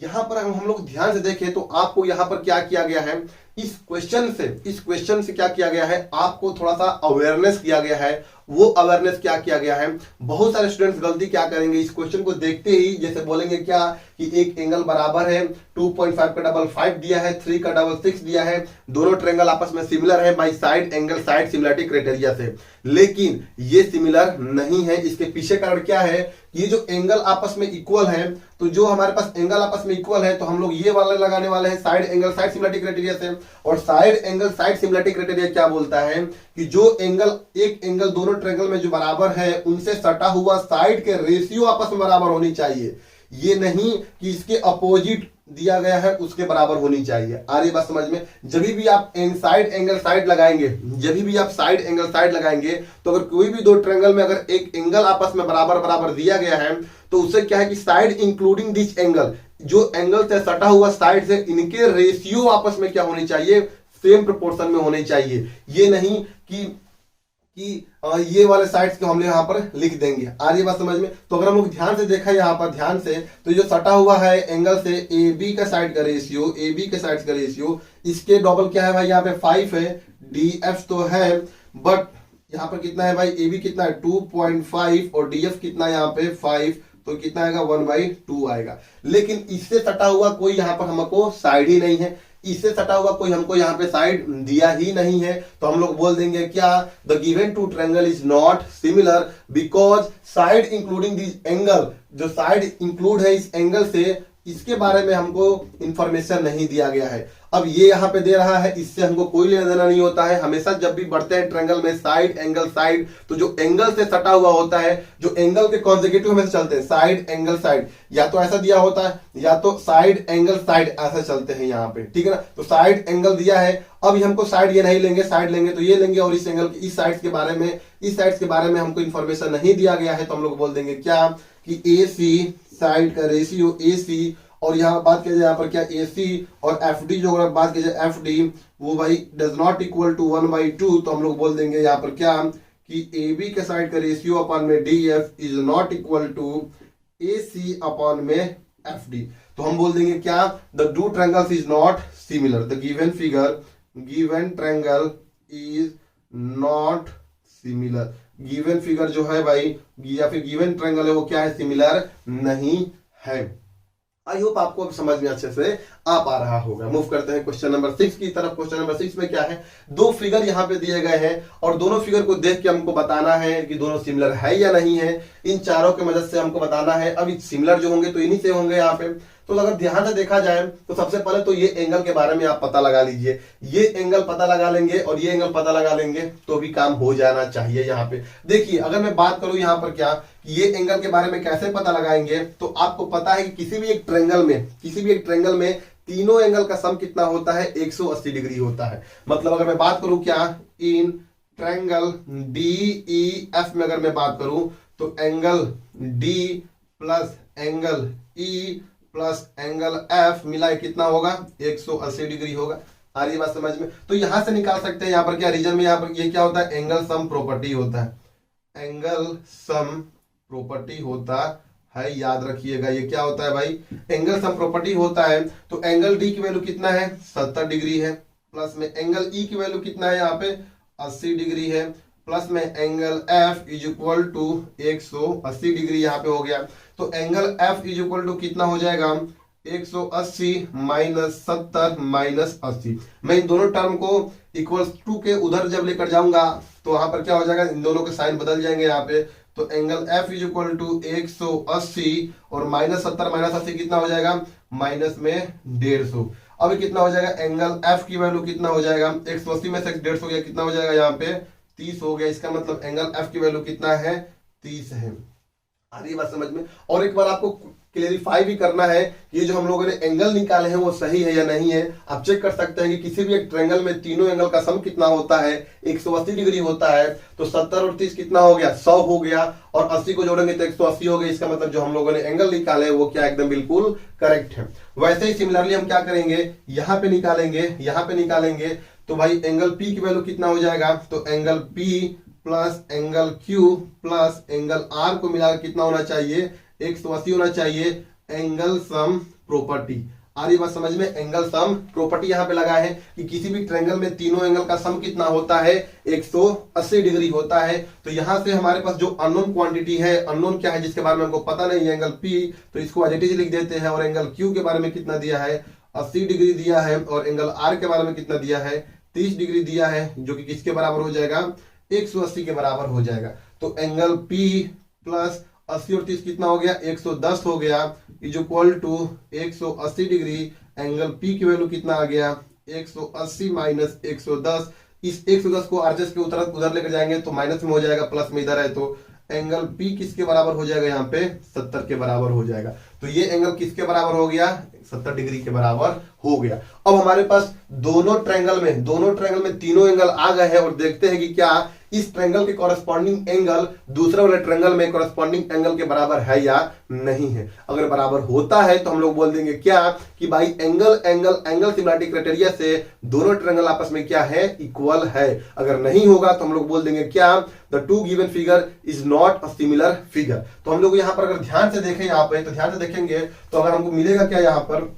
यहां पर हम लोग ध्यान से देखें तो आपको यहां पर क्या किया गया है, इस क्वेश्चन से क्या किया गया है, आपको थोड़ा सा अवेयरनेस किया गया है। वो अवेयरनेस क्या किया गया है, बहुत सारे स्टूडेंट्स गलती क्या करेंगे, इस क्वेश्चन को देखते ही जैसे बोलेंगे क्या कि एक एंगल बराबर है, 2.5 का डबल 5 दिया है, 3 का डबल 6 दिया है, दोनों ट्रायंगल आपस में सिमिलर है by side angle side similarity criteria से। लेकिन ये सिमिलर नहीं है। इसके पीछे कारण क्या है, ये जो एंगल आपस में इक्वल है, तो जो हमारे पास एंगल आपस में इक्वल है तो हम लोग ये वाला लगाने वाले हैं side angle side similarity criteria से। और side angle side similarity criteria क्या बोलता है कि जो एंगल, एक एंगल दोनों ट्रायंगल में जो बराबर है उनसे सटा हुआ साइड के रेशियो आपस में बराबर होनी चाहिए। ये नहीं कि इसके अपोजिट दिया गया है उसके बराबर होनी चाहिए। आ रही बात समझ में? जब भी आप साइड एंगल साइड लगाएंगे, जब भी आप साइड एंगल साइड लगाएंगे, तो अगर कोई भी दो ट्रायंगल में अगर एक एंगल आपस में बराबर बराबर दिया गया है, तो उससे क्या है कि साइड इंक्लूडिंग दिस एंगल, जो एंगल से सटा हुआ साइड से, इनके रेशियो आपस में क्या होनी चाहिए, सेम प्रोपोर्शन में होने चाहिए। ये नहीं कि ये वाले साइड्स को हम यहाँ पर लिख देंगे। आ रही बात समझ में? तो अगर हम लोग ध्यान से देखा यहाँ पर ध्यान से, तो जो सटा हुआ है एंगल से ए बी का साइड का रेशियो, ए बी के साइड का रेशियो, इसके डबल क्या है भाई, यहाँ पे 5 है, डी एफ तो है, बट यहाँ पर कितना है भाई, ए बी कितना है 2.5 और डी एफ कितना है यहाँ पे 5, तो कितना आएगा 1/2 आएगा। लेकिन इससे सटा हुआ कोई यहाँ पर हमको साइड ही नहीं है, इससे सटा हुआ कोई हमको यहाँ पे साइड दिया ही नहीं है, तो हम लोग बोल देंगे क्या, the given two triangle is not similar because side including this angle, जो साइड इंक्लूड है इस एंगल से, इसके बारे में हमको इंफॉर्मेशन नहीं दिया गया है। अब ये यहाँ पे दे रहा है, इससे हमको कोई लेना देना नहीं होता है। हमेशा जब भी बढ़ते हैं ट्रायंगल में साइड एंगल साइड, तो जो एंगल से सटा हुआ होता है, जो एंगल के कॉन्सेक्यूटिव हमेशा चलते हैं, साइड एंगल साइड, या तो ऐसा दिया होता है या तो साइड एंगल साइड, ऐसा चलते हैं यहाँ पे, ठीक है ना। तो साइड एंगल दिया है, अब हमको साइड ये नहीं लेंगे, साइड लेंगे तो ये लेंगे, और इस एंगल इस साइड के बारे में, इस साइड के बारे में हमको इन्फॉर्मेशन नहीं दिया गया है, तो हम लोग बोल देंगे क्या कि ए सी साइड का रेशियो ए सी, और यहाँ बात किया जाए यहाँ पर क्या ए सी और एफ डी, जो अगर बात की जाए एफ डी, वो भाई डज नॉट इक्वल टू 1/2, तो हम लोग बोल देंगे यहाँ पर क्या कि ए बी के साइड का रेशियो अपॉन में D F is not equal to A C upon में एफ डी। तो हम बोल देंगे क्या, the two triangles is not similar, the given figure, given triangle is not similar, given figure जो है भाई या फिर गिवन ट्रायंगल है वो क्या है, सिमिलर नहीं है। आई होप आपको अब समझ में अच्छे से आ पा रहा होगा। मूव करते हैं क्वेश्चन नंबर 6 की तरफ। क्वेश्चन नंबर 6 में क्या है, दो फिगर यहाँ पे दिए गए हैं और दोनों फिगर को देख के हमको बताना है कि दोनों सिमिलर है या नहीं है। इन चारों के मदद से हमको बताना है। अब सिमिलर जो होंगे तो इन्हीं से होंगे यहाँ पे। तो अगर ध्यान से देखा जाए तो सबसे पहले तो ये एंगल के बारे में आप पता लगा लीजिए। ये एंगल पता लगा लेंगे और ये एंगल पता लगा लेंगे तो भी काम हो जाना चाहिए। यहाँ पे देखिए, अगर मैं बात करूं यहाँ पर क्या, ये एंगल के बारे में कैसे पता लगाएंगे, तो आपको पता है कि किसी भी एक ट्रायंगल में तीनों एंगल का सम कितना होता है, 180 डिग्री होता है। मतलब अगर मैं बात करूं क्या, इन ट्रायंगल DEF में अगर मैं बात करूं तो angle D plus angle E plus angle F मिला कितना होगा, 180 डिग्री होगा। आ रही बात समझ में? तो यहां से निकाल सकते हैं यहाँ पर क्या, रीजन में यहाँ पर ये क्या होता है, एंगल सम प्रॉपर्टी होता है। एंगल सम प्रॉपर्टी होता है, याद रखिएगा ये क्या होता है भाई, एंगल सम प्रॉपर्टी होता है। तो एंगल D की वैल्यू कितना है, 70 डिग्री है, प्लस में एंगल E की वैल्यू कितना है यहाँ पे 80 डिग्री है, प्लस में angle F is equal to 180 degree यहाँ पे हो गया। तो angle F is equal to कितना हो जाएगा, 180 माइनस 70 माइनस 80। मैं इन दोनों टर्म को इक्वल टू के उधर जब लेकर जाऊंगा तो वहां पर क्या हो जाएगा, इन दोनों के साइन बदल जाएंगे यहाँ पे। तो angle F is equal to 180 और माइनस 70 माइनस 80 कितना हो जाएगा, माइनस में 150। अब कितना हो जाएगा, एंगल F की वैल्यू कितना हो जाएगा, 180 में से 150 गया, कितना हो जाएगा यहाँ पे 30 हो गया। इसका मतलब एंगल F की वैल्यू कितना है, 30 है। आ रही बात समझ में? और एक बार आपको क्लेरिफाई भी करना है कि ये जो हम लोगों ने एंगल निकाले हैं वो सही है या नहीं है। आप चेक कर सकते हैं कि किसी भी एक ट्रायंगल में तीनों एंगल का सम कितना होता है, 180 डिग्री होता है। तो 70 और 30 कितना हो गया, 100 हो गया, और 80 को जोड़ेंगे तो 180 हो गया। इसका मतलब जो हम लोगों ने एंगल निकाले वो क्या एकदम बिल्कुल करेक्ट है। वैसे ही सिमिलरली हम क्या करेंगे, यहाँ पे निकालेंगे तो भाई एंगल P की वैल्यू कितना हो जाएगा, तो angle P plus angle Q plus angle R को मिलाकर कितना होना चाहिए, 180 होना चाहिए। एंगल सम प्रॉपर्टी, आ रही बात समझ में? एंगल सम प्रॉपर्टी यहाँ पे लगा है कि किसी भी ट्रायंगल में तीनों एंगल का सम कितना होता है, 180 डिग्री होता है। तो यहाँ से हमारे पास जो अननोन क्वांटिटी है, अननोन क्या है जिसके बारे में हमको पता नहीं है, एंगल P, तो इसको एज इट इज लिख देते हैं। और एंगल Q के बारे में कितना दिया है, 80 डिग्री दिया है, और एंगल R के बारे में कितना दिया है, 30 डिग्री दिया है, जो कि किसके बराबर हो जाएगा, 180 के बराबर हो जाएगा। तो एंगल P प्लस 80 और 30 कितना हो गया, 110 हो गया, is equal to 180 degree. Angle P की वैल्यू कितना आ गया, 180 माइनस 110। इस 110 को आरएचएस के उधर लेकर जाएंगे तो माइनस में हो जाएगा, प्लस में इधर है तो एंगल पी किसके बराबर हो जाएगा, यहाँ पे 70 के बराबर हो जाएगा। तो ये एंगल किसके बराबर हो गया, 70 डिग्री के बराबर हो गया। अब हमारे पास दोनों ट्रायंगल में तीनों एंगल आ गए हैं और देखते हैं कि क्या इस ट्रायंगल के कॉरेस्पॉन्डिंग एंगल दूसरे वाले ट्रायंगल में कॉरेस्पॉन्डिंग एंगल के बराबर है या नहीं है। अगर बराबर होता है तो हम लोग बोल देंगे क्या कि भाई एंगल सिमिलरिटी क्राइटेरिया से दोनों ट्रायंगल आपस में क्या है, इक्वल है। अगर नहीं होगा तो हम लोग बोल देंगे क्या, the two given figure is not a similar figure. तो हम लोग यहाँ पर अगर ध्यान से देखें, यहाँ पे तो ध्यान से देखेंगे तो अगर हमको मिलेगा क्या, यहाँ पर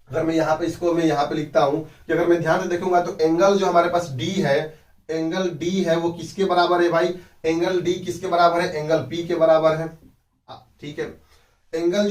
अगर मैं यहाँ पे इसको मैं यहाँ पे लिखता हूं कि अगर मैं ध्यान से देखूंगा तो एंगल जो हमारे पास डी है, एंगल डी है वो किसके बराबर है भाई, एंगल डी किसके बराबर है, एंगल पी के बराबर है। ठीक है, एंगल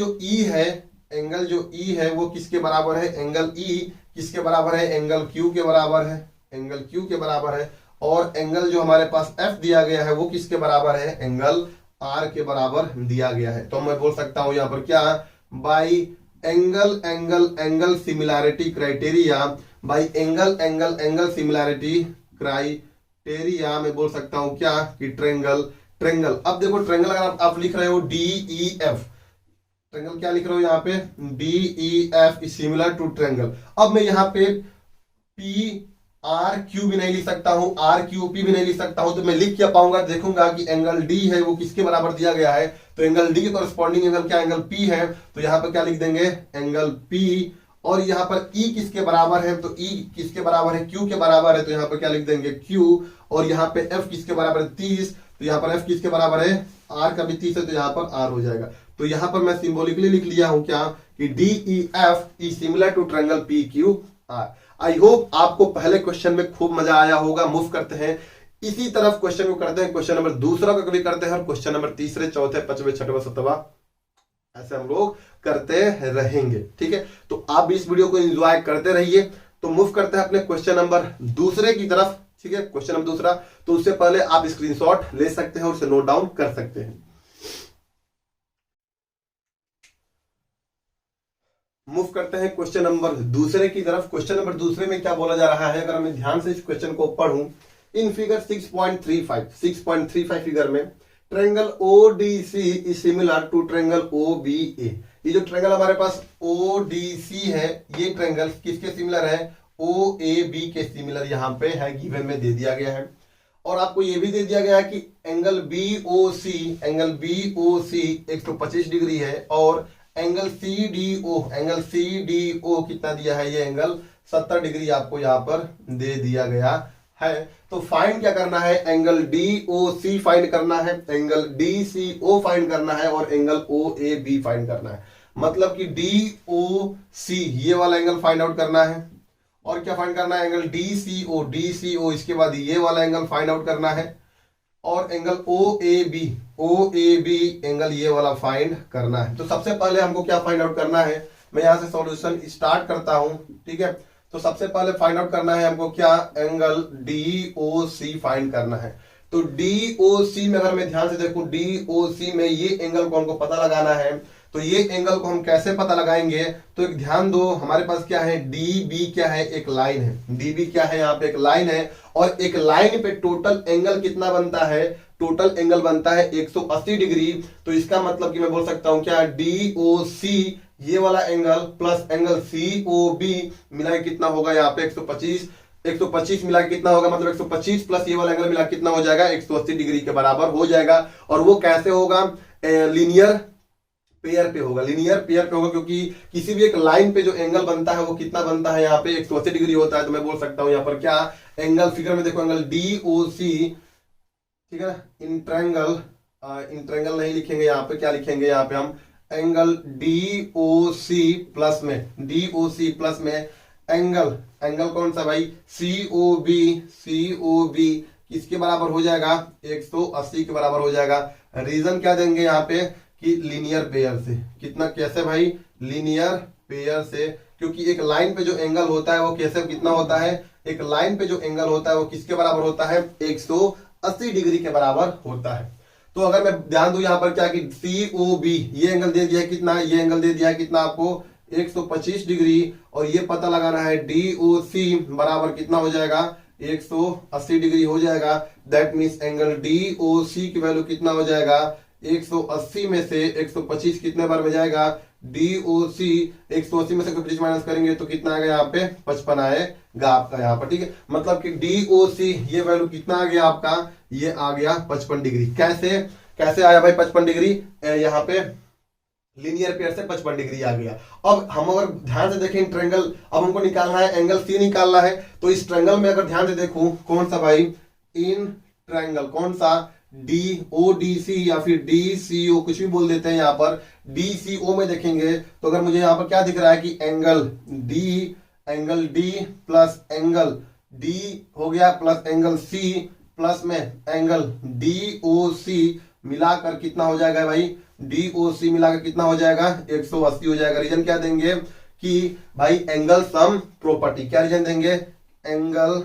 जो ई है वो किसके बराबर है, एंगल ई किसके बराबर है, एंगल क्यू के बराबर है, एंगल क्यू के बराबर है। और एंगल जो हमारे पास एफ दिया गया है वो किसके बराबर है, एंगल आर के बराबर दिया गया है। तो मैं बोल सकता हूं यहां पर क्या, by angle similarity criteria, by angle similarity criteria मैं बोल सकता हूं क्या कि ट्रेंगल। अब देखो ट्रेंगल अगर आप लिख रहे हो डी ई एफ, ट्रेंगल क्या लिख रहे हो यहाँ पे, D E F is similar to triangle. अब मैं यहाँ पे पी आर क्यू भी नहीं लिख सकता हूं, आर क्यू पी भी नहीं लिख सकता हूं। तो मैं लिख क्या पाऊंगा, देखूंगा कि एंगल डी है वो किसके बराबर दिया गया है, तो एंगल डी के कॉरेस्पॉन्डिंग एंगल क्या, एंगल पी है। तो यहाँ पर क्या लिख देंगे, एंगल पी। और यहाँ पर ई किसके बराबर है, तो ई किसके बराबर है, क्यू के बराबर है। तो यहाँ पर क्या लिख देंगे, क्यू। और यहाँ पे एफ किसके बराबर है, 30। तो यहाँ पर एफ किसके बराबर है, आर का भी 30 है, तो यहाँ पर आर हो जाएगा। तो यहाँ पर मैं सिंबॉलिकली लिख लिया हूं क्या कि D E F is similar to triangle P Q R. I hope आपको पहले क्वेश्चन में खूब मजा आया होगा। मूव करते हैं इसी तरफ, क्वेश्चन को करते हैं, क्वेश्चन नंबर दूसरा का कभी करते हैं और क्वेश्चन नंबर तीसरे, चौथे, पांचवें, छठवां, सातवां ऐसे हम लोग करते रहेंगे। ठीक है, तो आप इस वीडियो को एंजॉय करते रहिए। तो मूव करते हैं अपने क्वेश्चन नंबर दूसरे की तरफ। ठीक है, क्वेश्चन नंबर दूसरा, तो उससे पहले आप स्क्रीनशॉट ले सकते हैं और उसे नोट डाउन कर सकते हैं। मूव करते हैं क्वेश्चन नंबर दूसरे की तरफ। क्वेश्चन नंबर दूसरे में क्या बोला जा रहा है, अगर मैं ध्यान से इस क्वेश्चन को पढ़ूं, इन फिगर 6.35 फिगर में triangle ODC is similar to triangle OBA. ये जो ट्रायंगल हमारे पास ओडीसी है, ये ट्रायंगल किसके सिमिलर है, ओएबी के सिमिलर यहाँ पे है, गिवन में दे दिया गया है। और आपको ये भी दे दिया गया है कि एंगल बीओसी 125 डिग्री है और एंगल सीडीओ कितना दिया है, ये एंगल 70 डिग्री आपको यहाँ पर दे दिया गया है। तो फाइंड क्या करना है, एंगल डीओसी फाइंड करना है, एंगल डीसीओ फाइंड करना है और एंगल ओएबी फाइंड करना है। मतलब कि डीओसी ये वाला एंगल फाइंड आउट करना है और क्या फाइंड करना है, एंगल डीसीओ इसके बाद ये वाला एंगल फाइंड आउट करना है और एंगल ओएबी एंगल ये वाला फाइंड करना है। तो सबसे पहले हमको क्या फाइंड आउट करना है, मैं यहां से सॉल्यूशन स्टार्ट करता हूं। ठीक है, तो सबसे पहले फाइंड आउट करना है हमको क्या, एंगल डीओसी फाइंड करना है। तो डीओसी में अगर मैं ध्यान से देखूं, डीओसी में ये एंगल को हमको पता लगाना है। तो ये एंगल को हम कैसे पता लगाएंगे, तो एक ध्यान दो, हमारे पास क्या है, डीबी क्या है, एक लाइन है। डीबी क्या है, यहाँ पे एक लाइन है और एक लाइन पे टोटल एंगल कितना बनता है, टोटल एंगल बनता है 180 डिग्री। तो इसका मतलब कि मैं बोल सकता हूं क्या, डीओसी ये वाला एंगल प्लस एंगल सीओबी मिला के कितना होगा, यहाँ पे 125 मिला के कितना होगा, मतलब 125 प्लस ये वाला एंगल मिला के कितना हो जाएगा, 180 डिग्री के बराबर हो जाएगा। और वो कैसे होगा, लीनियर पेयर पे होगा, क्योंकि किसी भी एक लाइन पे जो एंगल बनता है वो कितना बनता है, यहाँ पे 180 डिग्री होता है। तो मैं बोल सकता हूं यहाँ पर क्या, एंगल फिगर में देखो, एंगल डीओसी, ठीक है, इन ट्रायंगल नहीं लिखेंगे, यहाँ पे क्या लिखेंगे, यहाँ पे हम एंगल डीओसी प्लस में एंगल कौन सा भाई, सीओबी किसके बराबर हो जाएगा, 180 के बराबर हो जाएगा। रीजन क्या देंगे यहाँ पे कि लीनियर पेयर से, कितना कैसे भाई, लीनियर पेयर से, क्योंकि एक लाइन पे जो एंगल होता है वो कैसे कितना होता है, एक लाइन पे जो एंगल होता है वो किसके बराबर होता है, 180 डिग्री के बराबर होता है। तो अगर मैं ध्यान दूं यहाँ पर क्या कि सीओबी ये एंगल दे दिया है कितना, ये एंगल दे दिया है कितना आपको 125 डिग्री, और ये पता लगाना है डीओसी बराबर कितना हो जाएगा, 180 डिग्री हो जाएगा। दैट मीन्स एंगल DOC की वैल्यू कितना हो जाएगा, 180 में से 125 कितने बार में जाएगा, DOC 180 में से 125 माइनस करेंगे तो कितना आएगा यहाँ पे 55 आएगा आपका यहाँ पर, ठीक है। मतलब कि DOC ये वैल्यू कितना आ गया आपका, ये आ गया 55 डिग्री। कैसे कैसे आया भाई 55 डिग्री, यहाँ पे लीनियर पेयर से 55 डिग्री आ गया। अब हम अगर ध्यान से देखें ट्रायंगल, अब हमको निकालना है एंगल C निकालना है, तो इस ट्रायंगल में अगर ध्यान से देखूं कौन सा भाई, इन ट्रायंगल कौन सा, DODC या फिर DCO कुछ भी बोल देते हैं यहाँ पर। DCO में देखेंगे तो अगर मुझे यहाँ पर क्या दिख रहा है कि angle D plus angle D हो गया प्लस एंगल C प्लस में एंगल DOC मिलाकर कितना हो जाएगा भाई, DOC मिलाकर कितना हो जाएगा 180 हो जाएगा। रीजन क्या देंगे कि भाई एंगल सम प्रॉपर्टी, क्या रीजन देंगे, एंगल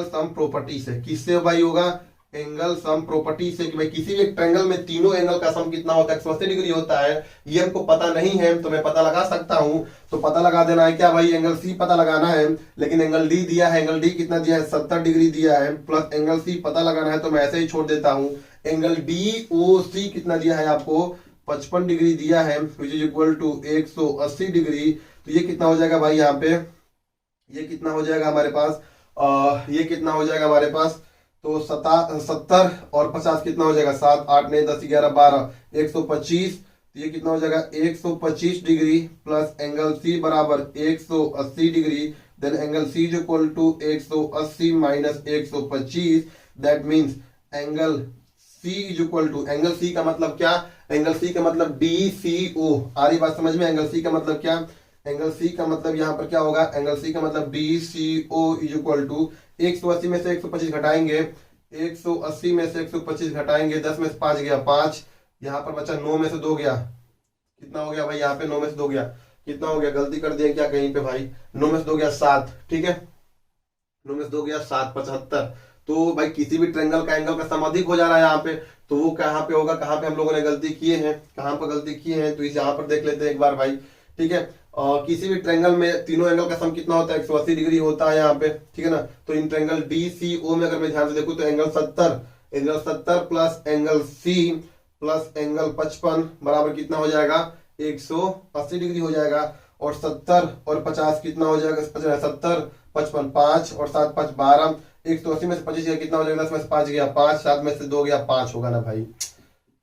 सम प्रॉपर्टी से। किससे भाई होगा, एंगल सम प्रॉपर्टी से, कि भाई किसी भी एक ट्रायंगल में तीनों एंगल का सम कितना होता है 180 डिग्री होता है। ये हमको पता नहीं है तो मैं पता लगा सकता हूं, तो पता लगा देना है क्या भाई, एंगल C पता लगाना है, लेकिन एंगल D दिया है, एंगल D कितना दिया है 70 डिग्री दिया है, प्लस एंगल C पता लगाना है तो मैं ऐसे ही छोड़ देता हूं। एंगल DOC कितना दिया है आपको 55 डिग्री दिया है, which is equal to 180 degree. तो ये कितना हो जाएगा भाई यहाँ पे, ये कितना हो जाएगा हमारे पास, ये कितना हो जाएगा हमारे पास, तो 70 और 50 कितना हो जाएगा, 7 8 9 10 11 12 125। तो ये कितना हो जाएगा 125 डिग्री प्लस एंगल C बराबर 180 degree, then angle C is equal to 180 minus 125, that means angle C is equal to, angle C का मतलब क्या, एंगल C का मतलब DCO। आ रही बात समझ में, एंगल C का मतलब क्या, एंगल C का मतलब यहाँ पर क्या होगा, एंगल C का मतलब DCO इज इक्वल टू 180 में से 125 घटाएंगे, 180 में से 125 घटाएंगे, 10 में से 5 गया 5, यहाँ पर बचा 9 में से 2 गया, कितना हो गया भाई यहाँ पे 9 में से 2 गया, कितना हो गया, गलती कर दिया क्या कहीं पे भाई, 9 में से 2 गया 7, ठीक है, 9 में से 2 गया 7 75। तो भाई किसी भी ट्रायंगल का एंगल का सम अधिक हो जा रहा है यहाँ पे, तो वो कहाँ पे होगा, कहाँ पे हम लोगों ने गलती किए हैं, कहाँ पर गलती किए हैं, तो इस यहाँ पर देख लेते हैं एक बार भाई, ठीक है। किसी भी ट्रायंगल में तीनों एंगल का सम कितना होता है 180 डिग्री होता है यहाँ पे, ठीक है ना। तो इन ट्रायंगल DCO में अगर मैं ध्यान से देखूं तो angle 70 plus angle C plus angle 55 बराबर कितना हो जाएगा 180 डिग्री हो जाएगा, और 70 और 50 कितना हो जाएगा, 70 55 5 और 7 5 12, 180 में से 25 गया कितना हो जाएगा, 10 में से 5 गया 5, 7 में से 2 गया 5 होगा ना भाई।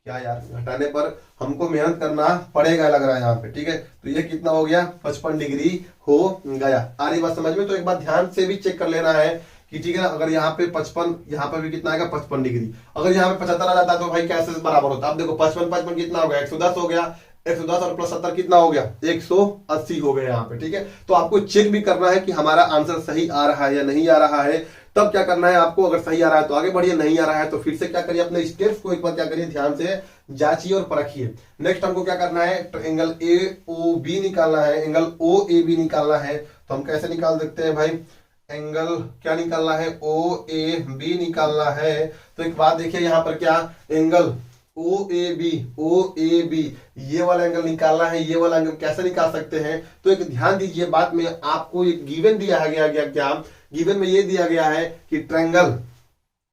क्या यार, घटाने पर हमको मेहनत करना पड़ेगा लग रहा है यहाँ पे, ठीक है। तो ये कितना हो गया 55 डिग्री हो गया। आ रही बात समझ में, तो एक बार ध्यान से भी चेक कर लेना है कि ठीक है ना, अगर यहाँ पे 55, यहाँ पे भी कितना आएगा 55 डिग्री, अगर यहाँ पे 75 आ जाता है तो भाई कैसे बराबर होता है। अब देखो 55 कितना हो गया 110 हो गया, 110 और प्लस 70 कितना हो गया 180 हो गया यहाँ पे, ठीक है। तो आपको चेक भी करना है कि हमारा आंसर सही आ रहा है या नहीं आ रहा है। तब क्या करना है आपको, अगर सही आ रहा है तो आगे बढ़िए, नहीं आ रहा है तो फिर से क्या करिए, अपने स्टेप्स को एक बार क्या करिए ध्यान से जांचिए और परखिए। नेक्स्ट हमको क्या करना है, एंगल AOB निकालना है, एंगल OAB निकालना है। तो हम कैसे निकाल सकते हैं भाई, एंगल क्या निकालना है OAB निकालना है। तो एक बात देखिए यहाँ पर क्या, एंगल OAB ये वाला एंगल निकालना है, ये वाला एंगल कैसे निकाल सकते हैं। तो एक ध्यान दीजिए बात में, आपको एक गिवन दिया गया क्या, गिवन में ये दिया गया है कि ट्रायंगल,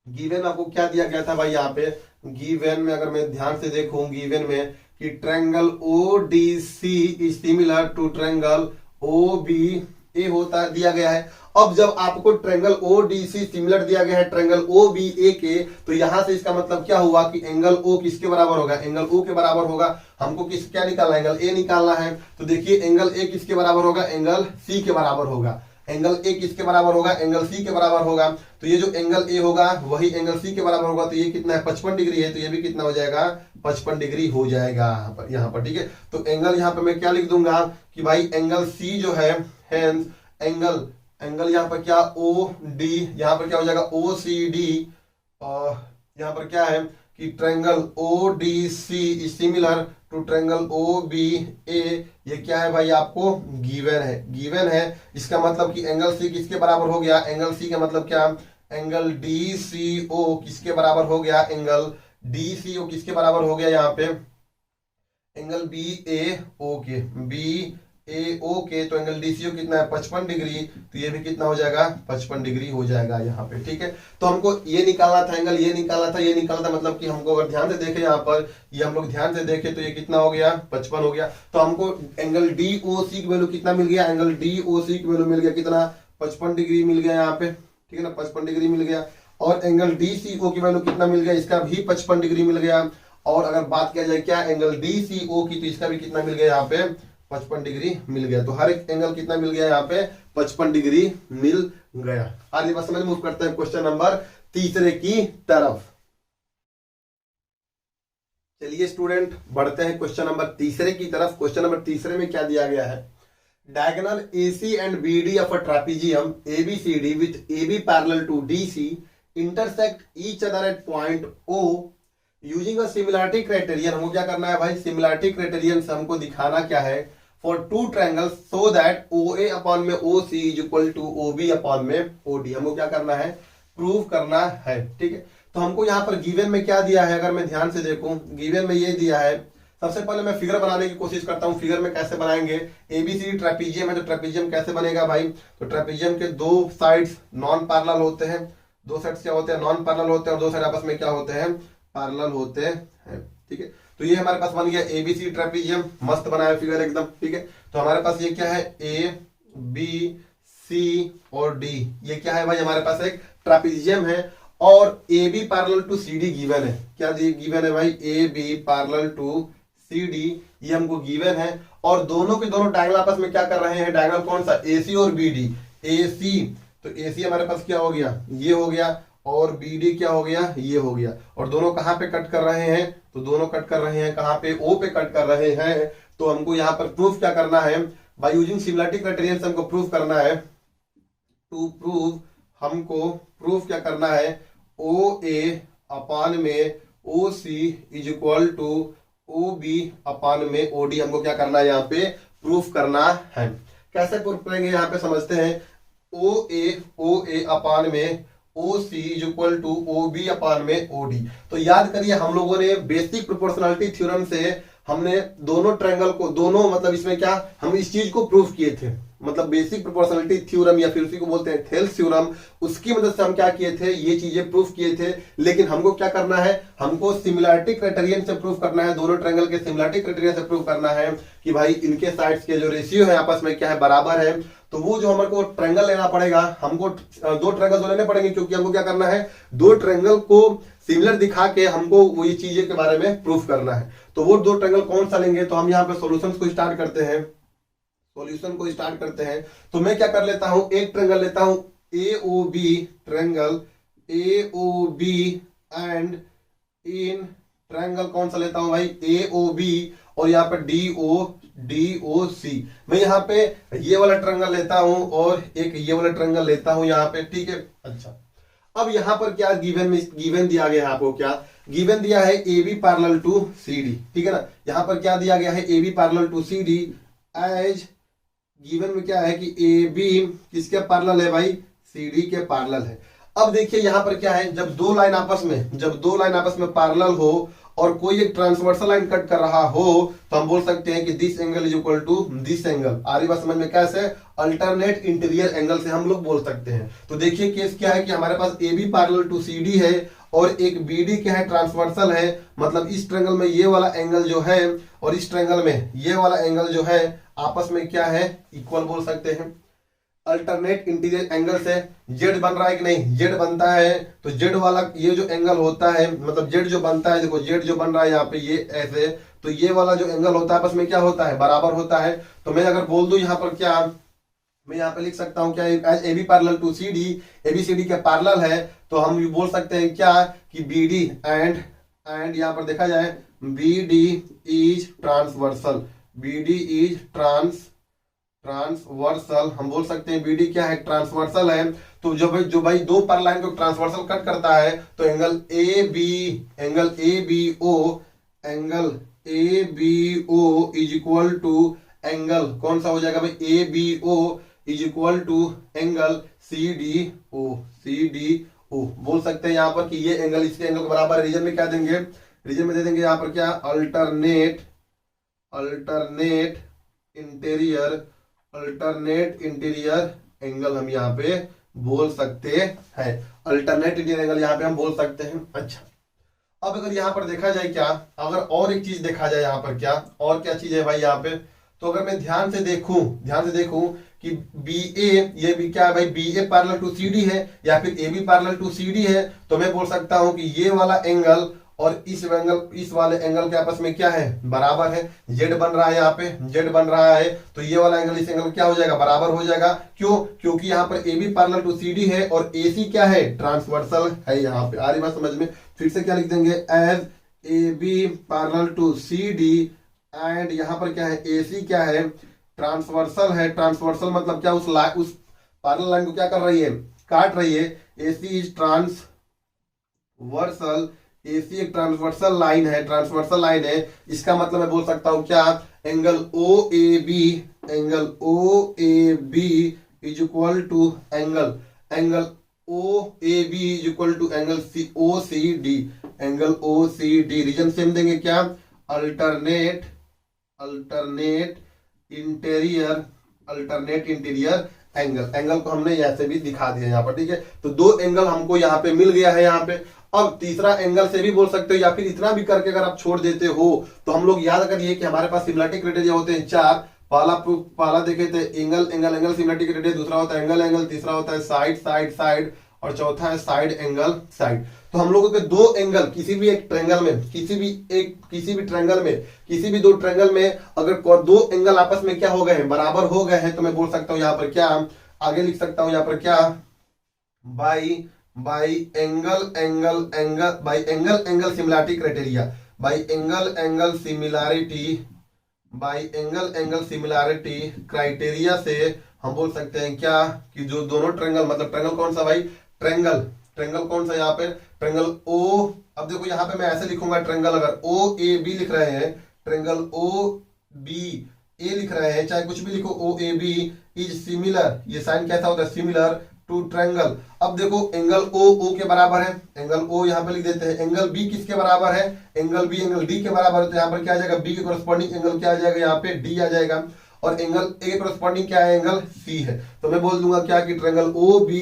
गिवन आपको क्या दिया गया था भाई यहाँ पे, गिवन में अगर मैं ध्यान से देखूं गिवन में कि triangle ODC is similar to triangle OBA होता दिया गया है। अब जब आपको ट्रायंगल ODC सिमिलर दिया गया है ट्रायंगल OBA के, तो यहां से इसका मतलब क्या हुआ कि एंगल O किसके बराबर होगा, एंगल O के बराबर होगा। हमको किस क्या निकालना है, एंगल A निकालना है। तो देखिए एंगल A किसके बराबर होगा, एंगल C के बराबर होगा। एंगल A किसके बराबर होगा, एंगल C के बराबर होगा। तो ये जो एंगल A होगा वही एंगल C के बराबर होगा। तो ये कितना है 55 डिग्री है, तो ये भी कितना हो जाएगा 55 डिग्री हो जाएगा यहाँ पर, ठीक है। तो एंगल यहाँ पे मैं क्या लिख दूंगा कि भाई एंगल C जो है, हेंस एंगल यहाँ पर क्या OD, यहाँ पर क्या हो जाएगा OCD, और यहाँ पर क्या है कि triangle ODC is similar to triangle OBA। ये क्या है भाई, आपको गिवन है। इसका मतलब कि एंगल C किसके बराबर हो गया, एंगल C का मतलब क्या, एंगल DCO किसके बराबर हो गया, एंगल DCO किसके बराबर हो गया यहाँ पे, एंगल BAO के, AO के, तो एंगल DCO कितना है 55 डिग्री, तो ये भी कितना हो जाएगा 55 डिग्री हो जाएगा यहाँ पे। ठीक है, तो हमको ये निकालना था एंगल, ये निकालना था, ये निकालना था, मतलब कि हमको अगर ध्यान से देखें यहाँ पर, ये हम लोग ध्यान से देखें तो ये कितना हो गया 55 हो गया। तो हमको एंगल DOC की वैल्यू कितना मिल गया, एंगल DOC की वैल्यू मिल गया कितना 55 डिग्री मिल गया यहाँ पे। ठीक है ना, 55 डिग्री मिल गया। और एंगल DCO की वैल्यू कितना मिल गया, इसका भी 55 डिग्री मिल गया। और अगर बात किया जाए क्या एंगल DCO की, तो इसका भी कितना मिल गया यहाँ पे 55 डिग्री मिल गया। तो हर एक एंगल कितना मिल गया यहाँ पे 55 डिग्री मिल गया। आगे बस समझ मूव करते हैं क्वेश्चन नंबर तीसरे की तरफ। चलिए स्टूडेंट बढ़ते हैं क्वेश्चन नंबर तीसरे की तरफ। क्वेश्चन नंबर तीसरे में क्या दिया गया है, diagonal AC and BD of a trapezium ABCD with AB parallel to DC intersect each other at point O using a similarity criterion। हमको क्या करना है भाई, सिमिलरिटी क्राइटेरियन से हमको दिखाना क्या है, for two triangles so that OA upon में OC is equal to OB upon में OD। हमको क्या करना है, प्रूव करना है। ठीक है, तो हमको यहाँ पर गिवन में क्या दिया है, अगर मैं ध्यान से देखूं गिवन में ये दिया है। सबसे पहले मैं फिगर बनाने की कोशिश करता हूं। फिगर में कैसे बनाएंगे, ABCD ट्रेपीजियम है, तो ट्रेपीजियम कैसे बनेगा भाई, तो ट्रेपीजियम के दो साइड्स नॉन पैरेलल होते हैं, दो साइड्स क्या होते हैं नॉन पैरेलल होते हैं, और दो साइड आपस में क्या होते हैं पैरेलल होते हैं। ठीक है, तो ये हमारे पास बन गया ABCD ट्रेपीजियम, मस्त बनाया फिगर एकदम। ठीक है, तो हमारे पास ये क्या है ABC और D, ये क्या है भाई हमारे पास एक ट्रेपीजियम है। और AB parallel to CD given है, क्या गिवन है भाई AB पैरेलल टू CD, ये हमको गिवन है। और दोनों के दोनों डायगोनल आपस में क्या कर रहे हैं, डायगोनल कौन सा AC और BD, AC, तो AC हमारे पास क्या हो गया ये हो गया, और BD क्या हो गया ये हो गया। और दोनों कहां पे कट कर रहे हैं, तो दोनों कट कर रहे हैं कहां पे, O पे कट कर रहे हैं। तो हमको यहाँ पर प्रूफ क्या करना है, बाय यूजिंग सिमिलरिटी क्राइटेरियन से हमको प्रूफ करना है। टू प्रूव हमको प्रूफ क्या करना है, OA अपान में OC is equal to OB upon में OD हमको क्या करना है यहाँ पे प्रूफ करना है। कैसे प्रूफ करेंगे यहाँ पे समझते हैं। OA अपान में OC is equal to OB upon में OD। तो याद करिए हम लोगों ने बेसिक प्रोपोर्शनलिटी थ्योरम से हमने दोनों ट्रायंगल को, दोनों मतलब इसमें क्या हम इस चीज को प्रूफ किए थे, मतलब बेसिक प्रोपोर्शनलिटी थ्योरम या फिर उसी को बोलते हैं थेल्स थ्योरम, उसकी मदद से हम क्या किए थे ये चीजें प्रूफ किए थे। लेकिन हमको क्या करना है, हमको सिमिलरिटी क्राइटेरियन से प्रूफ करना है, दोनों ट्रायंगल के सिमिलरिटी क्राइटेरियन से प्रूफ करना है कि भाई इनके साइड्स के जो रेशियो है आपस में क्या है बराबर है। तो वो जो हमको ट्रायंगल लेना पड़ेगा, हमको दो ट्रायंगल तो लेने पड़ेंगे, क्योंकि हमको क्या करना है दो ट्रायंगल को सिमिलर दिखा के हमको वो ये चीजें के बारे में प्रूफ करना है। तो वो दो ट्रायंगल कौन सा लेंगे, तो हम यहाँ पे सॉल्यूशंस को स्टार्ट करते हैं। सॉल्यूशन को स्टार्ट करते हैं तो मैं क्या कर लेता हूं, एक ट्रायंगल लेता हूं AOB triangle, AOB and in triangle कौन सा लेता हूं भाई AOB, और यहाँ पर DOC। मैं यहाँ पे ये वाला ट्रायंगल लेता हूं और एक ये वाला ट्रायंगल लेता हूं यहाँ पे। ठीक है, अच्छा अब यहाँ पर क्या गिवन दिया गया है, आपको क्या गिवन दिया है AB पैरेलल टू CD। ठीक है ना, यहाँ पर क्या दिया गया है AB parallel to CD as given में क्या है कि AB किसके पैरेलल है भाई CD के पैरेलल है। अब देखिए यहाँ पर क्या है, जब दो लाइन आपस में पैरेलल हो और कोई एक ट्रांसवर्सल लाइन कट कर रहा हो, तो हम बोल सकते हैं कि this angle is equal to this angle. आ रही बात समझ में, कैसे अल्टरनेट इंटीरियर एंगल से हम लोग बोल सकते हैं। तो देखिए केस क्या है कि हमारे पास AB पैरेलल टू CD है और एक BD क्या है ट्रांसवर्सल है, मतलब इस ट्रायंगल में ये वाला एंगल जो है और इस ट्रायंगल में ये वाला एंगल जो है आपस में क्या है इक्वल बोल सकते हैं। अल्टरनेट इंटीरियर एंगल से जेड बन रहा है कि नहीं, जेड बनता है। तो जेड वाला ये जो एंगल होता है, मतलब जेड जो बनता है, देखो जेड जो बन रहा है यहाँ पे ये ऐसे, तो ये वाला जो एंगल होता है आपस में क्या होता है बराबर होता है। तो मैं अगर बोल दूं यहाँ पर क्या, मैं यहाँ पे लिख सकता हूँ क्या AB parallel to CD, AB CD के पैरेलल है, तो हम बोल सकते हैं क्या कि BD एंड यहाँ पर देखा जाए BD is transversal, BD is transversal, हम बोल सकते हैं BD क्या है ट्रांसवर्सल है। तो जो भाई दो पैरेलल लाइन को ट्रांसवर्सल कट करता है, तो angle ABO is equal to angle कौन सा हो जाएगा भाई ABO is equal to angle CDO बोल सकते हैं यहाँ पर कि ये एंगल इसके एंगल के बराबर है। रीजन में क्या देंगे, रीजन में दे देंगे यहाँ पर क्या alternate interior, alternate interior angle हम यहाँ पे बोल सकते हैं। अल्टरनेट इंटीरियर एंगल यहाँ पे हम बोल सकते हैं। अच्छा, अब अगर यहाँ पर देखा जाए क्या, अगर और एक चीज देखा जाए यहाँ पर क्या, और क्या चीज है भाई यहाँ पे, तो अगर मैं ध्यान से देखूं कि बी ए, ये भी क्या है भाई, B A parallel to C D है या फिर A B parallel to C D है, तो मैं बोल सकता हूं कि ये वाला एंगल और इस वाले एंगल के आपस में क्या है, बराबर है। जेड बन रहा है यहाँ पे, जेड बन रहा है, तो ये वाला एंगल इस एंगल क्या हो जाएगा, बराबर हो जाएगा। क्यों? क्योंकि यहाँ पर A B parallel to C D है और ए सी क्या है, ट्रांसवर्सल है। यहाँ पे आ रही बात समझ में? फिर से क्या लिख देंगे, as A B parallel to C D and यहाँ पर क्या है, ए सी क्या है, ट्रांसवर्सल है। ट्रांसवर्सल मतलब क्या, उस पैरेलल लाइन को क्या कर रही है, काट रही है। A C is transversal, AC एक ट्रांसवर्सल लाइन है, ट्रांसवर्सल लाइन है। इसका मतलब मैं बोल सकता हूं क्या, angle O A B, angle O A B is equal to angle O A B is equal to angle C O C D, angle O C D. Reason same देंगे क्या, अल्टरनेट इंटीरियर एंगल को हमने ऐसे भी दिखा दिया यहाँ पर, ठीक है। तो दो एंगल हमको यहाँ पे मिल गया है यहाँ पे। अब तीसरा एंगल से भी बोल सकते हो या फिर इतना भी करके अगर आप छोड़ देते हो तो हम लोग याद करिए कि हमारे पास सिमिलरिटी क्राइटेरिया होते हैं 4। पहला देखे थे एंगल सिमिलरिटी क्राइटेरिया, दूसरा होता है एंगल, तीसरा होता है साइड और चौथा है साइड एंगल साइड। तो हम लोगों के दो एंगल किसी भी ट्रेंगल में, किसी भी दो ट्रेंगल में अगर दो एंगल आपस में क्या हो गए हैं, बराबर हो गए हैं, तो मैं बोल सकता हूं यहाँ पर क्या, आगे लिख सकता हूं यहाँ पर क्या, by angle similarity criteria, by angle similarity criteria से हम बोल सकते हैं क्या, कि जो दोनों ट्रेंगल, मतलब ट्रेंगल कौन सा भाई, ट्रेंगल कौन सा यहाँ पे, ट्रेंगल ओ। अब देखो यहाँ पे मैं ऐसे लिखूंगा, ट्रेंगल अगर ओ ए बी लिख रहे हैं, ट्रेंगल ओ बी ए लिख रहे हैं, चाहे कुछ भी लिखो, ओ ए बी इज सिमिलर, ये साइन कैसा होता है, सिमिलर टू ट्रेंगल। अब देखो एंगल ओ के बराबर है, एंगल ओ यहाँ पे लिख देते हैं। एंगल बी किसके बराबर है, एंगल बी एंगल डी के बराबर है, तो यहाँ पर क्या आ जाएगा, बी के कोरस्पॉन्डिंग एंगल क्या आ जाएगा, यहाँ पे डी आ जाएगा। और एंगल ए के कोरस्पॉन्डिंग क्या है, एंगल सी है। तो मैं बोल दूंगा क्या, कि triangle O B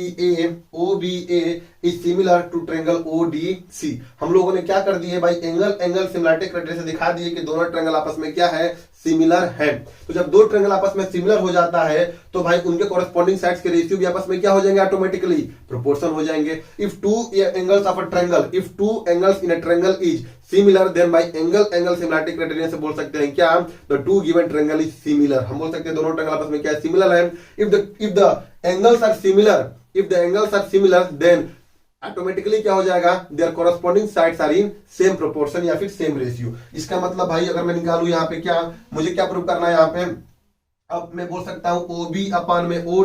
A is similar to triangle O D C. हम लोगों ने क्या कर दिए भाई, एंगल सिमिलरिटी क्राइटेरिया से दिखा दिए कि दोनों ट्रेंगल आपस में क्या है, सिमिलर है। तो जब दो ट्रेंगल आपस में सिमिलर हो जाता है तो भाई उनके कोरस्पॉन्डिंग साइड्स के रेशियो भी आपस में क्या हो जाएंगे, ऑटोमेटिकली प्रोपोर्शन हो जाएंगे। If two angles of a triangle, if two angles in a triangle is similar, then by angle similarity criteria से बोल सकते हैं क्या, the two given triangle is similar. हम बोल सकते हैं दोनों ट्रेंगल आपस में क्या है, सिमिलर है। If the angles are similar then automatically क्या हो जाएगा, their corresponding sides are in same proportion या फिर सेम रेशियो। इसका मतलब भाई अगर मैं निकालू यहाँ पे क्या, मुझे क्या प्रूव करना है यहाँ पे, अब मैं बोल सकता हूं ओ बी अपान में O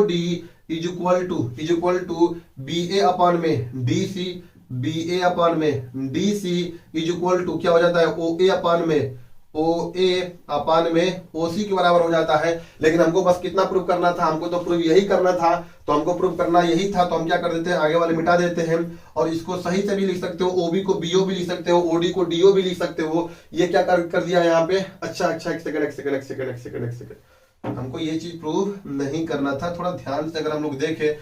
D is equal to B A upon में D C is equal to क्या हो जाता है, ओ ए अपान में ओ सी के बराबर हो जाता है। लेकिन हमको बस कितना प्रूव करना था, हमको तो प्रूव यही करना था, तो हमको प्रूव करना यही था, तो हम क्या कर देते हैं, आगे वाले मिटा देते हैं और इसको सही से भी लिख सकते हो, ओबी को बीओ भी लिख सकते हो, ओडी को डीओ भी लिख सकते हो। ये क्या कर दिया यहाँ पे, अच्छा एक सेकंड, हमको ये चीज प्रूव नहीं करना था, थोड़ा ध्यान से अगर हम लोग देखें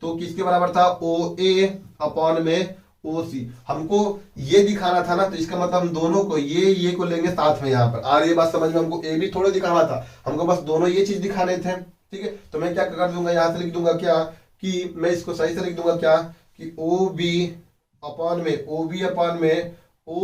तो किसके बराबर था, ओ ए अपान में ओ सी। हमको ये दिखाना था ना, तो इसका मतलब हम दोनों को ये को लेंगे साथ में यहाँ पर। आ रही है बात समझ में, हमको ए भी थोड़े दिखाना था, हमको बस दोनों ये चीज दिखाने थे, ठीक है। तो मैं क्या कर दूंगा, यहाँ से लिख दूंगा क्या, कि मैं इसको सही से लिख दूंगा क्या, कि ओ बी अपान में O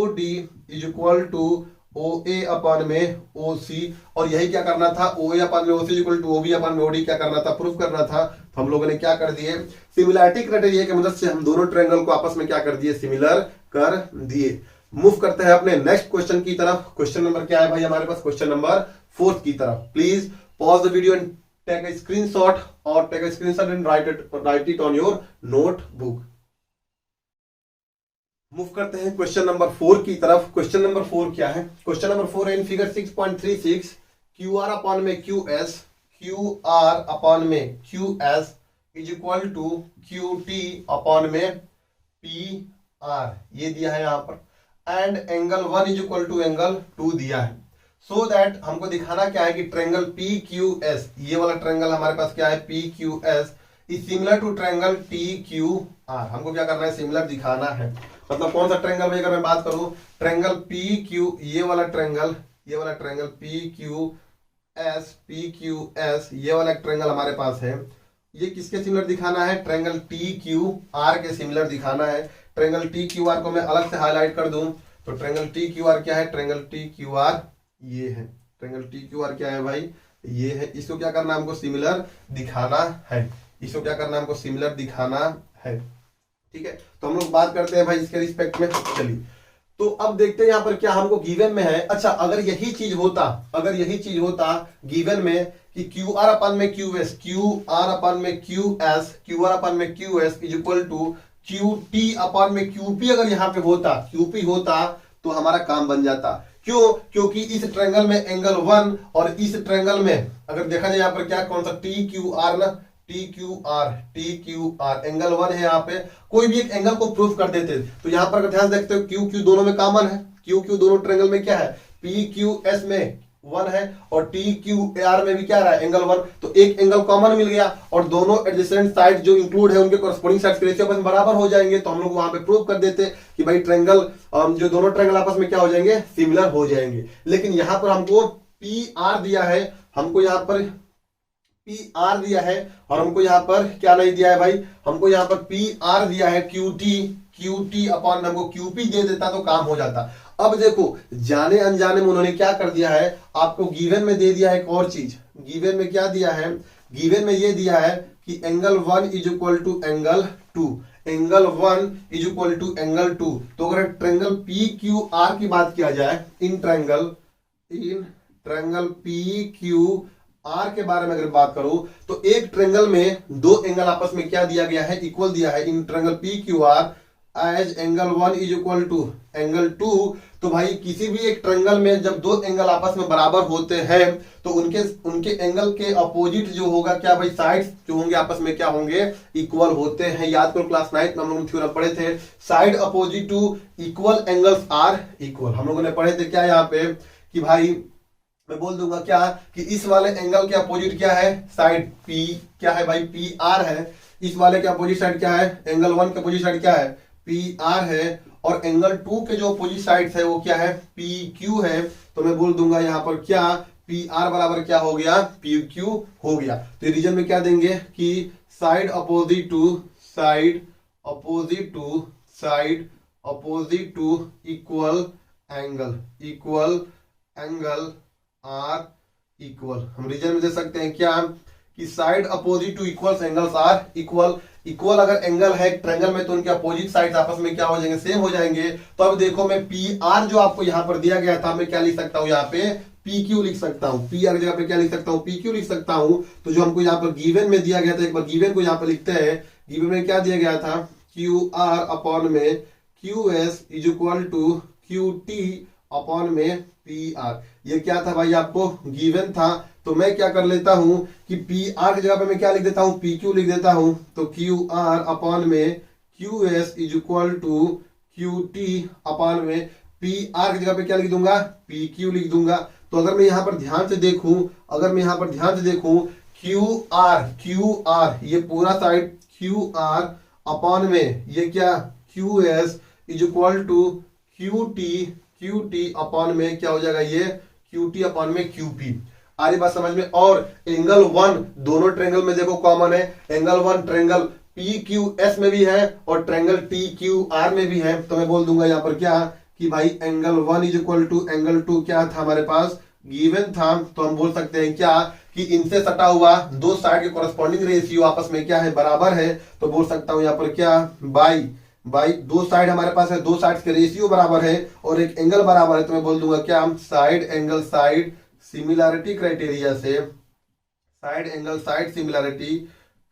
D is equal to O A upon में ओ सी। और यही क्या करना था, ओ ए अपान में O C equal to O B upon में ओ डी क्या करना था, प्रूफ करना था। तो हम लोगों ने क्या कर दिए, सिमिलरिटी क्राइटेरिया की मदद से हम दोनों ट्रायंगल को आपस में क्या कर दिए, सिमिलर कर दिए। मूव करते हैं अपने नेक्स्ट क्वेश्चन की तरफ। क्वेश्चन नंबर क्या है भाई हमारे पास, क्वेश्चन नंबर 4 की तरफ। Please pause the video and take a screenshot and write it on your notebook. Move करते हैं क्वेश्चन नंबर 4 की तरफ। क्वेश्चन नंबर 4 क्या है, क्वेश्चन नंबर 4 है in figure 6.36 Q R upon में Q S is equal to Q T upon में P R, ये दिया है यहाँ पर। And angle 1 is equal to angle 2 दिया है। सो दैट हमको दिखाना क्या है कि ट्रायंगल पी क्यू एस, ये वाला ट्रायंगल हमारे पास क्या है P Q S is similar to triangle T Q R. हमको क्या करना है, सिमिलर दिखाना है। मतलब कौन सा ट्रायंगल में अगर मैं बात करूं, ट्रायंगल पी क्यू, ये वाला ट्रायंगल पी क्यू एस ये वाला ट्रायंगल हमारे पास है, ये किसके सिमिलर दिखाना है, ट्रायंगल टी क्यू आर के सिमिलर दिखाना है। ट्रायंगल टी क्यू आर को मैं अलग से हाईलाइट कर दूं तो ट्रायंगल टी क्यू आर क्या है, ट्रायंगल टी क्यू आर ये है, ट्रायंगल टी क्यू आर क्या है भाई, ये है। इसको क्या करना है, हमको सिमिलर दिखाना है, इसको क्या करना है, हमको सिमिलर दिखाना है। ठीक है, तो हम लोग बात करते हैं भाई इसके रिस्पेक्ट में। चलिए, तो अब देखते हैं यहाँ पर क्या हमको गिवन में है। अच्छा, अगर यही चीज होता गिवन में कि क्यू आर अपन में Q S is equal to Q T upon में क्यू पी, अगर यहाँ पे होता क्यूपी होता तो हमारा काम बन जाता। क्यों? क्योंकि इस ट्रायंगल में एंगल 1 और इस ट्रायंगल में अगर देखा जाए यहाँ पर क्या कौन सा टी क्यू आर ना, टी क्यू आर एंगल 1 है। यहाँ पे कोई भी एक एंगल को प्रूफ कर देते तो यहाँ पर अगर ध्यान देखते हो क्यू दोनों में कॉमन है, क्यू दोनों ट्रायंगल में क्या है, पी क्यू एस में 1 है और टी क्यू आर में भी क्या रहा है, एंगल 1। तो एक एंगल कॉमन मिल गया और दोनों एडजेसेंट साइड जो इंक्लूड है उनके कॉरस्पॉन्डिंग साइड के रेशियो आपस में बराबर हो जाएंगे। तो हम लोग वहां पे प्रूव कर देते कि भाई ट्रायंगल जो दोनों ट्रायंगल आपस में क्या हो जाएंगे, सिमिलर हो जाएंगे। लेकिन यहाँ पर हमको पी आर दिया है, हमको यहाँ पर पी आर दिया है और हमको यहाँ पर क्या नहीं दिया है भाई, हमको यहाँ पर पी आर दिया है क्यू टी अपॉन हमको क्यूपी दे देता तो काम हो जाता। अब देखो, जाने अनजाने में उन्होंने क्या कर दिया है, आपको गिवन में दे दिया है एक और चीज। गिवन में क्या दिया है, गिवन में ये दिया है कि angle 1 is equal to angle 2, angle 1 is equal to angle 2। तो अगर ट्रायंगल पी क्यू आर की बात किया जाए, इन ट्रायंगल पी क्यू आर के बारे में अगर बात करूं तो एक ट्रायंगल में दो एंगल आपस में क्या दिया गया है, इक्वल दिया है। In triangle P Q R as angle 1 is equal to angle 2। तो भाई किसी भी एक ट्रायंगल में जब दो एंगल आपस में बराबर होते हैं तो उनके एंगल के अपोजिट जो होगा क्या भाई, साइड्स जो होंगे आपस में क्या होंगे, इक्वल होते हैं। याद करो क्लास 9 में हम लोग थ्योरम पढ़े थे, side opposite to equal angles are equal. हम लोगों ने पढ़े थे क्या यहाँ पे कि भाई मैं बोल दूंगा क्या कि इस वाले एंगल के अपोजिट क्या है, साइड पी क्या है भाई, पी आर है। इस वाले के अपोजिट साइड क्या है, एंगल 1 के अपोजिट साइड क्या है, पी आर है। और एंगल 2 के जो अपोजिट साइड है वो क्या है, पी क्यू है। तो मैं बोल दूंगा यहाँ पर क्या, पी आर बराबर क्या हो गया, पी क्यू हो गया। तो रीजन में क्या देंगे कि side opposite to equal angle are equal. हम रीजन में दे सकते हैं क्या कि side opposite to equals angles are equal अगर एंगल है ट्रायंगल में तो उनके अपोजिट साइड्स आपस में क्या हो जाएंगे, सेम हो जाएंगे। तो अब देखो मैं पी आर जो आपको यहाँ पर दिया गया था मैं क्या लिख सकता हूँ, यहाँ पे पी क्यू लिख सकता हूँ, पी आर की जगह पे क्या लिख सकता हूँ, पी क्यू लिख सकता हूँ। तो जो हमको यहाँ पर गिवन में दिया गया था, एक बार गिवन को यहाँ पर लिखते हैं। गिवन में क्या दिया गया था, क्यू आर अपॉन में Q S is equal to Q T upon में पी आर। ये क्या था भाई, आपको गिवन था। तो मैं क्या कर लेता हूं कि पी आर की जगह पे मैं क्या लिख देता हूं, पी क्यू लिख देता हूं। तो क्यू आर अपॉन में Q S is equal to Q T upon में पी आर की जगह पे क्या लिख दूंगा, पी क्यू लिख दूंगा। तो अगर मैं यहाँ पर ध्यान से देखूं, क्यू आर ये पूरा साइड क्यू आर अपॉन में ये क्या, Q S is equal to Q T upon में क्या हो जाएगा, ये क्यू टी अपॉन में क्यू पी। आ रही बात समझ में। और एंगल 1 दोनों ट्रायंगल में देखो कॉमन है, angle 1 triangle P Q S में भी है और ट्रायंगल टी क्यू आर में भी है। तो मैं बोल दूंगा यहाँ पर क्या कि भाई angle 1 is equal to angle 2 क्या था हमारे पास, गिवन था। तो हम बोल सकते हैं क्या कि इनसे सटा हुआ दो साइड के कॉरेस्पॉन्डिंग रेशियो आपस में क्या है, बराबर है। तो बोल सकता हूं यहाँ पर क्या, बाई दो साइड हमारे पास है, दो साइड के रेशियो बराबर है और एक एंगल बराबर है। तो मैं बोल दूंगा क्या, side angle side similarity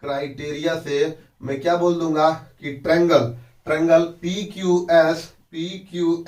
criteria से मैं क्या बोल दूंगा कि triangle P Q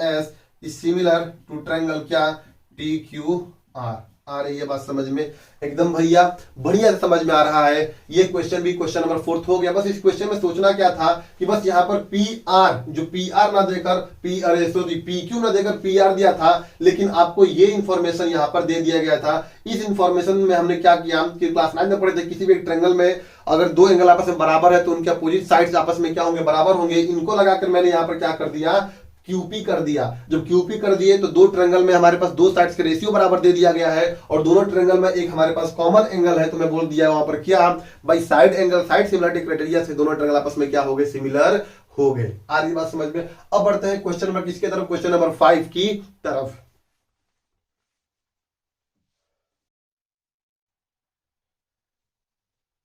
S is similar to triangle क्या, टी क्यू आर। आ रही है बात समझ में? एकदम भैया बढ़िया समझ में आ रहा है। ये क्वेश्चन भी क्वेश्चन नंबर 4 हो गया। बस इस क्वेश्चन में सोचना क्या था कि बस यहाँ पर पी आर, जो पी आर ना देकर पी क्यू ना देकर पी आर दिया था, लेकिन आपको ये इंफॉर्मेशन यहाँ पर दे दिया गया था। इस इंफॉर्मेशन में हमने क्या किया कि क्लास 9 में पढ़े थे, किसी भी एक ट्रायंगल में अगर दो एंगल आपस में बराबर है तो उनके अपोजिट साइड्स आपस में क्या होंगे? बराबर होंगे। इनको लगाकर मैंने यहाँ पर क्या कर दिया? क्यूपी कर दिया। जब क्यूपी कर दिए तो दो ट्रायंगल में हमारे पास दो साइड्स के रेशियो बराबर दे दिया गया है और दोनों ट्रायंगल में एक हमारे पास कॉमन एंगल है, तो मैं बोल दिया वहां पर क्या भाई side angle, side similarity criteria से दोनों ट्रायंगल आपस में क्या हो गए? सिमिलर हो गए। आ रही बात समझ में? अब बढ़ते हैं क्वेश्चन नंबर किसके तरफ? क्वेश्चन नंबर 5 की तरफ।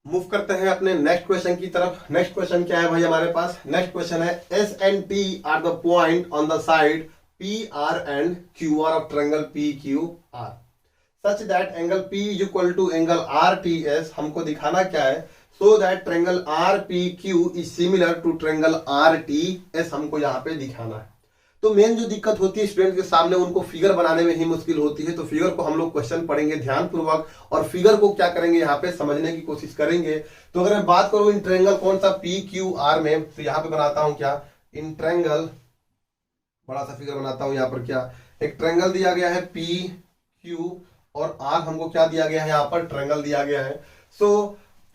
मूव करते हैं अपने नेक्स्ट क्वेश्चन की तरफ। नेक्स्ट क्वेश्चन क्या है भाई हमारे पास? नेक्स्ट क्वेश्चन है S and T are the point on the side P R and Q R of triangle P Q R such that angle P is equal to angle R T S. हमको दिखाना क्या है? So that triangle R P Q is similar to triangle R T S, हमको यहाँ पे दिखाना है। तो मेन जो दिक्कत होती है स्टूडेंट के सामने, उनको फिगर बनाने में ही मुश्किल होती है। तो फिगर को हम लोग क्वेश्चन पढ़ेंगे ध्यानपूर्वक और फिगर को क्या करेंगे यहाँ पे समझने की कोशिश करेंगे। तो अगर मैं बात करूं इन ट्रायंगल कौन सा पी क्यू आर में, तो यहाँ पे बनाता हूं क्या? इन ट्रायंगल बड़ा सा फिगर बनाता हूं। यहाँ पर क्या एक ट्रायंगल दिया गया है पी क्यू और आर हमको क्या दिया गया है? यहाँ पर ट्रायंगल दिया गया है। सो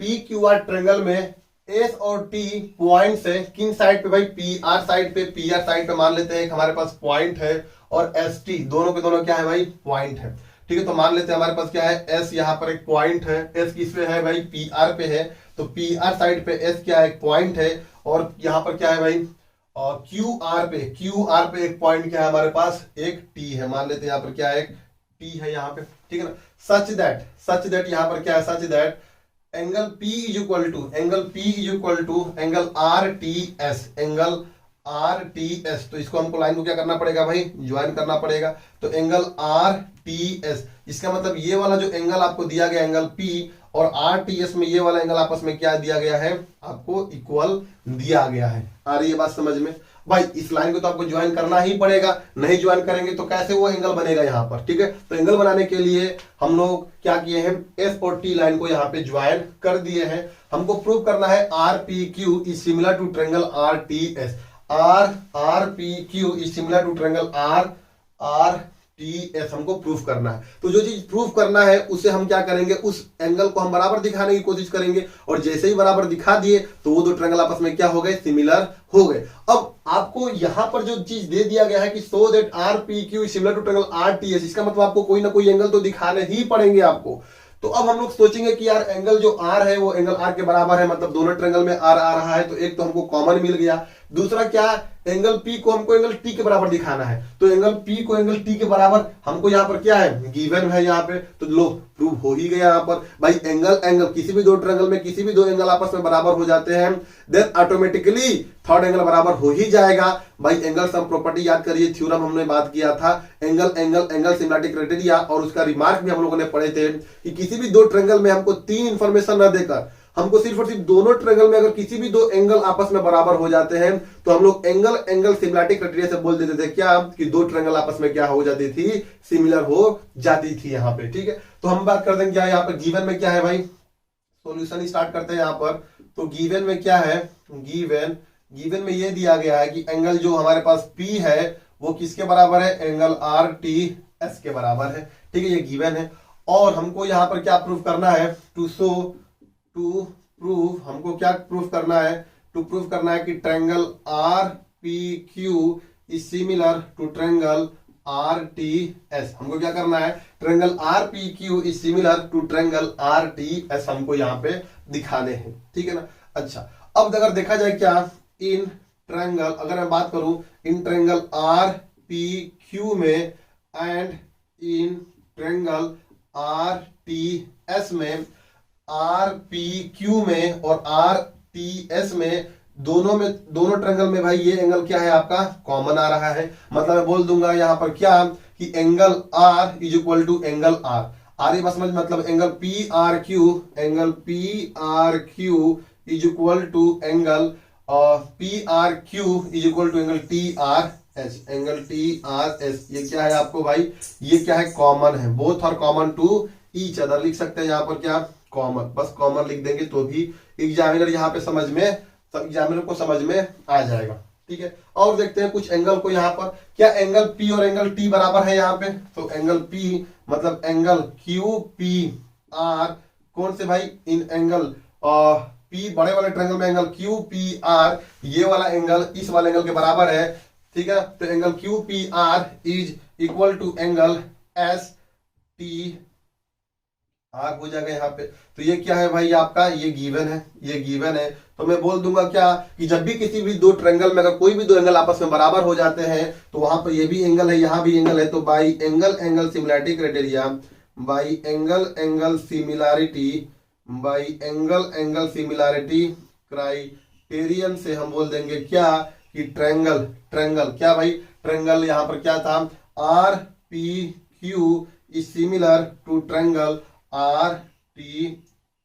पी क्यू आर ट्रायंगल में एस और टी पॉइंट्स है। किन साइड पे भाई? पी आर साइड पे, पी आर साइड पे मान लेते हैं एक हमारे पास पॉइंट है और एस टी दोनों के दोनों क्या है भाई? पॉइंट है। ठीक है, तो मान लेते हैं हमारे पास क्या है? एस यहाँ पर एक पॉइंट है। एस किस पे है भाई? पी आर पे है। तो पी आर साइड पे एस क्या है? एक पॉइंट है। और यहाँ पर क्या है भाई? और क्यू आर पे एक पॉइंट क्या है हमारे पास? एक टी है। मान लेते हैं यहाँ पर क्या है? एक टी है यहाँ पे। ठीक है ना? सच दैट यहाँ पर क्या है? Such that angle P is equal to angle R T S. तो इसको हमको लाइन को क्या करना पड़ेगा भाई? ज्वाइन करना पड़ेगा। तो एंगल आर टी एस, इसका मतलब ये वाला जो एंगल आपको दिया गया एंगल P और आर टी एस में ये वाला एंगल आपस में क्या दिया गया है? आपको इक्वल दिया गया है। आ रही है बात समझ में? भाई इस लाइन को तो आपको ज्वाइन करना ही पड़ेगा, नहीं ज्वाइन करेंगे तो कैसे वो एंगल बनेगा यहाँ पर? ठीक है, तो एंगल बनाने के लिए हम लोग क्या किए हैं? एस और टी लाइन को यहाँ पे ज्वाइन कर दिए हैं। हमको प्रूव करना है R P Q is similar to triangle R T S. R P Q is similar to triangle R T S हमको प्रूफ करना है। तो जो चीज प्रूफ करना है उसे हम क्या करेंगे? उस एंगल को हम बराबर दिखाने की कोशिश करेंगे और जैसे ही बराबर दिखा दिए तो वो दो ट्रायंगल आपस में क्या हो गए? सिमिलर हो गए। अब आपको यहां पर जो चीज दे दिया गया है कि so that R P Q is similar to triangle R T S, इसका मतलब आपको कोई ना कोई एंगल तो दिखाने ही पड़ेंगे आपको। तो अब हम लोग सोचेंगे कि यार एंगल जो आर है वो एंगल आर के बराबर है, मतलब दोनों ट्रायंगल में आर आ रहा है, तो एक तो हमको कॉमन मिल गया। दूसरा क्या? एंगल पी को हमको एंगल टी के बराबर दिखाना है। तो एंगल पी को एंगल टी के बराबर हमको यहाँ पर क्या है? गिवन है यहाँ पे। तो लो प्रूव हो ही गया यहाँ पर भाई। एंगल किसी भी दो ट्रायंगल में किसी भी दो एंगल आपस में बराबर हो जाते हैं, देन ऑटोमेटिकली थर्ड एंगल बराबर हो ही जाएगा भाई। एंगल सम प्रॉपर्टी याद करिए, थ्योरम हमने बात किया था एंगल सिमिलरिटी क्राइटेरिया, और उसका रिमार्क भी हम लोगों ने पढ़े थे कि किसी भी दो ट्रायंगल में हमको तीन इंफॉर्मेशन न देकर हमको सिर्फ और सिर्फ दोनों ट्रायंगल में अगर किसी भी दो एंगल आपस में बराबर हो जाते हैं तो हम लोग एंगल सिमिलरिटी क्राइटेरिया से बोल देते थे क्या? कि दो ट्रायंगल आपस में क्या हो जाती थी? सिमिलर हो जाती थी यहाँ पे। ठीक है, तो हम बात करते हैं क्या यहाँ पर गिवन में क्या है भाई? सॉल्यूशन स्टार्ट करते हैं यहाँ पर। तो गिवन में क्या है? गिवन में ये दिया गया है कि एंगल जो हमारे पास P है वो किसके बराबर है? एंगल आर टी एस के बराबर है। ठीक है, ये गिवन है। और हमको यहाँ पर क्या प्रूफ करना है? हमको क्या प्रूफ करना है? टू प्रूफ करना है कि triangle R P Q is similar to triangle R T S. हमको क्या करना है? Triangle R P Q is similar to triangle R T S हमको यहाँ पे दिखाने हैं। ठीक है ना? अच्छा, अब अगर देखा जाए क्या इन ट्रायंगल, अगर मैं बात करूं in triangle R P Q में and in triangle R T S में, आर पी क्यू में और आर टी एस में दोनों ट्रायंगल में भाई ये एंगल क्या है? आपका कॉमन आ रहा है। मतलब मैं बोल दूंगा यहाँ पर क्या कि angle R is equal to angle R. आ रही बात समझ? मतलब angle P R Q is equal to angle T R H, angle T R S, ये क्या है आपको भाई, ये क्या है, कॉमन है, both are common to each other, लिख सकते हैं यहाँ पर क्या, कॉमन, बस कॉमन लिख देंगे तो भी एग्जामिनर यहाँ पे समझ में, एग्जामिनर को समझ में आ जाएगा। ठीक है, और देखते हैं कुछ एंगल को यहाँ पर, क्या एंगल पी और एंगल टी बराबर है यहाँ पे, तो एंगल पी मतलब एंगल क्यू पी आर, कौन से भाई, इन एंगल पी बड़े वाले ट्रायंगल में एंगल क्यू पी आर, ये वाला एंगल इस वाले एंगल के बराबर है। ठीक है, तो angle Q P R is equal to angle S T R हो जाएगा यहाँ पे। तो ये क्या है भाई आपका, ये गिवन है, ये गिवन है। तो मैं बोल दूंगा क्या कि जब भी किसी भी दो ट्रायंगल में अगर कोई भी दो एंगल आपस में बराबर हो जाते हैं तो वहां पर ये भी एंगल है, यहाँ भी एंगल है, तो by angle angle similarity criteria, by angle angle similarity, by angle angle similarity criterion से हम बोल देंगे क्या कि ट्रायंगल, ट्रायंगल क्या भाई, ट्रायंगल यहाँ पर क्या था, R P Q is similar to triangle R T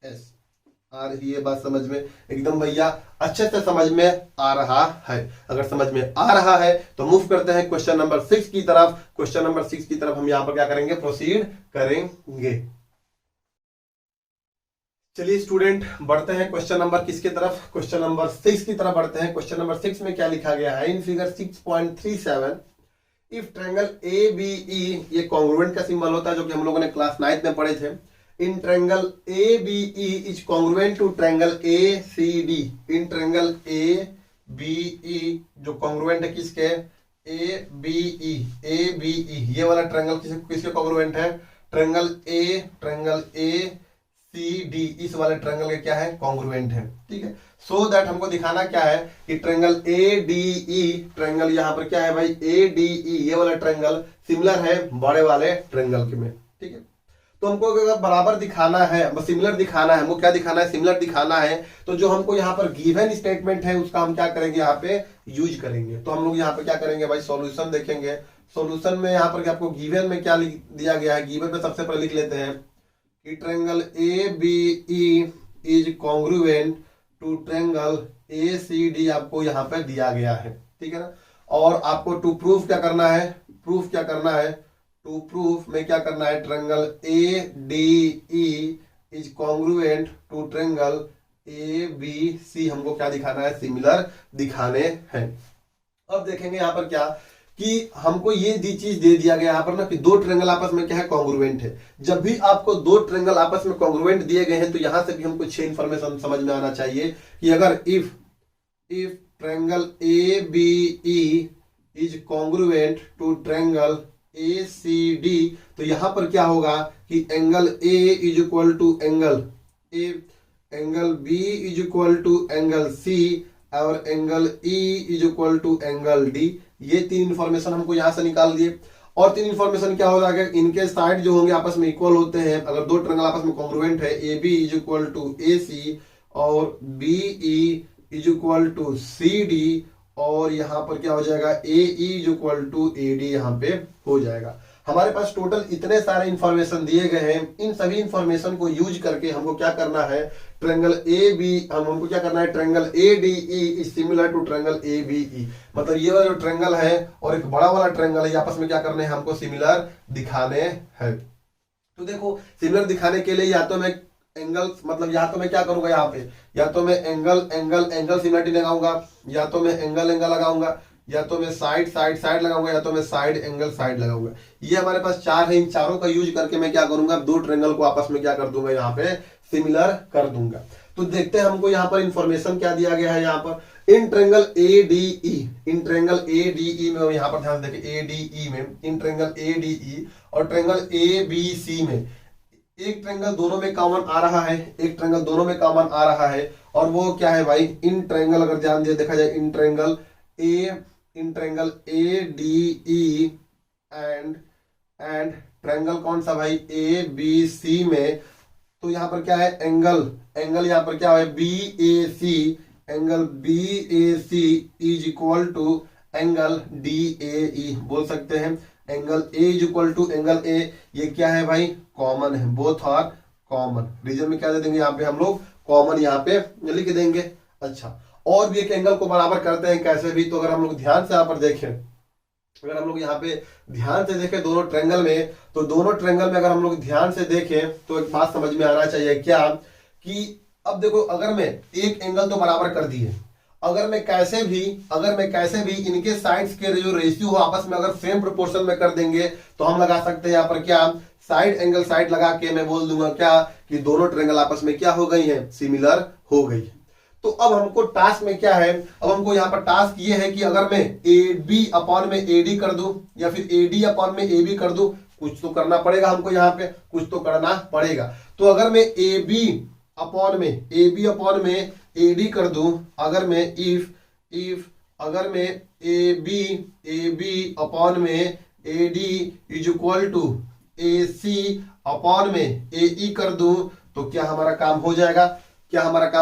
S. R, ये बात समझ में एकदम भैया अच्छे से समझ में आ रहा है? अगर समझ में आ रहा है तो मूव करते हैं क्वेश्चन नंबर 6 की तरफ। क्वेश्चन नंबर 6 की तरफ हम यहां पर क्या करेंगे, प्रोसीड करेंगे। चलिए स्टूडेंट बढ़ते हैं क्वेश्चन नंबर किसके तरफ, क्वेश्चन नंबर 6 की तरफ बढ़ते हैं। क्वेश्चन नंबर 6 में क्या लिखा गया है, in figure 6.37 if triangle A B E, ये कॉन्ग्रुएंट का सिंबल होता है जो कि हम लोगों ने क्लास 9 में पढ़े थे। In triangle A B E is congruent to triangle A C D, in triangle A B E जो कॉन्ग्रुएंट है किसके, ए बी ई, ए बी ई, ये वाला ट्रायंगल किसके कॉन्ग्रुएंट है, ट्रायंगल ए सी डी, इस वाले ट्रायंगल के क्या है, कॉन्ग्रुएंट है। ठीक है, सो दैट हमको दिखाना क्या है कि triangle A D E, triangle यहाँ पर क्या है भाई, ए डी ई, ये वाला ट्रायंगल सिमिलर है बड़े वाले ट्रायंगल के में। ठीक है, तो हमको अगर बराबर दिखाना है, सिमिलर दिखाना है, हमको क्या दिखाना है, सिमिलर दिखाना है, तो जो हमको यहाँ पर गिवन स्टेटमेंट है उसका हम क्या करेंगे, यहाँ पे यूज करेंगे। तो हम लोग यहाँ पे क्या करेंगे भाई, सॉल्यूशन देखेंगे। सॉल्यूशन में यहाँ पर आपको गिवन में क्या दिया गया है, गिवन में सबसे पहले लिख लेते हैं कि triangle A B E is congruent to triangle A C D, आपको यहाँ पर दिया गया है। ठीक है ना, और आपको टू प्रूफ क्या करना है, प्रूफ क्या करना है, टू प्रूफ में क्या करना है, triangle A D E is congruent to triangle A B C, हमको क्या दिखाना है, सिमिलर दिखाने हैं। अब देखेंगे यहाँ पर क्या कि हमको ये चीज दे दिया गया यहाँ पर ना कि दो ट्रायंगल आपस में क्या है, कॉन्ग्रुएंट है। जब भी आपको दो ट्रायंगल आपस में कॉन्ग्रुएंट दिए गए हैं तो यहां से भी हमको 6 इंफॉर्मेशन समझ में आना चाहिए कि अगर if triangle A B E is congruent to triangle A C D, तो यहां पर क्या होगा कि angle A is equal to angle A, angle B is equal to angle C, और angle E is equal to angle D. ये 3 information हमको यहां से निकाल दिए। और 3 इंफॉर्मेशन क्या हो जाएगा, इनके साइड जो होंगे आपस में इक्वल होते हैं। अगर दो ट्रायंगल आपस में कॉन्ग्रुएंट है, A B is equal to A C और B E is equal to C D, और यहाँ पर क्या हो जाएगा, A is equal to A D, यहाँ पे हो जाएगा। हमारे पास टोटल इतने सारे इंफॉर्मेशन दिए गए हैं। इन सभी इंफॉर्मेशन को यूज करके हमको क्या करना है, ट्रायंगल ए बी, हमको क्या करना है, triangle A D E is similar to triangle A B E, मतलब ये वाला जो ट्रायंगल है और एक बड़ा वाला ट्रायंगल है, आपस में क्या करने हैं, हमको सिमिलर दिखाने हैं। तो देखो सिमिलर दिखाने के लिए या तो मैं एंगल, मतलब या तो मैं क्या करूंगा यहाँ पे, या तो मैं एंगल एंगल एंगल सिमिलरिटी लगाऊंगा, या तो मैं एंगल एंगल लगाऊंगा, या तो मैं साइड साइड साइड लगाऊंगा, या तो मैं साइड एंगल साइड लगाऊंगा। ये हमारे पास 4 है। इन चारों का यूज करके मैं क्या करूंगा, दो ट्रायंगल को आपस में क्या कर दूंगा, यहाँ पे सिमिलर कर दूंगा। तो देखते हैं हमको यहाँ पर इंफॉर्मेशन क्या दिया गया है। यहाँ पर इन triangle A D E, in triangle A D ई में, यहाँ पर ध्यान देखें, ए डी ई में, इन ट्रायंगल ए डी ई और ट्रायंगल ए बी सी में एक ट्रायंगल दोनों में कॉमन आ रहा है, एक ट्रायंगल दोनों में कॉमन आ रहा है, और वो क्या है भाई, इन ट्रायंगल, अगर ध्यान दिया देखा जाए, इन triangle A D E and triangle कौन सा भाई, ए बी सी में, तो यहाँ पर क्या है, एंगल यहाँ पर क्या है, B A C, angle B A C is equal to angle D A E, बोल सकते हैं angle A is equal to angle A. ये क्या है भाई, कॉमन है, बोथ आर कॉमन। रीजन में क्या दे देंगे, यहाँ पे हम लोग कॉमन यहाँ पे लिख देंगे। अच्छा, और भी एक एंगल को बराबर करते हैं कैसे भी, तो अगर हम लोग ध्यान से यहाँ पर देखें, अगर हम लोग यहाँ पे ध्यान से देखें दोनों ट्रेंगल में, तो दोनों ट्रेंगल में अगर हम लोग ध्यान से देखें तो एक बात समझ में आना चाहिए क्या, कि अब देखो अगर मैं एक एंगल तो बराबर कर दिए, अगर मैं कैसे भी इनके साइड्स के जो रेशियो हो आपस में अगर सेम प्रोपोर्शन में कर देंगे तो हम लगा सकते हैं यहाँ पर क्या, साइड एंगल साइड लगा के मैं बोल दूंगा क्या, कि दोनों ट्रेंगल आपस में क्या हो गई है, सिमिलर हो गई है। तो अब हमको टास्क में क्या है, अब हमको यहाँ पर टास्क ये है कि अगर मैं ए बी अपॉन में ए डी कर दूं या फिर ए डी अपॉन में ए बी कर दूं, कुछ तो करना पड़ेगा हमको, यहाँ पे कुछ तो करना पड़ेगा। तो अगर मैं ए बी अपॉन में ए डी कर दूं, अगर मैं अगर मैं ए बी अपॉन में A D is equal to A C upon में ए ई कर दूं, तो क्या हमारा काम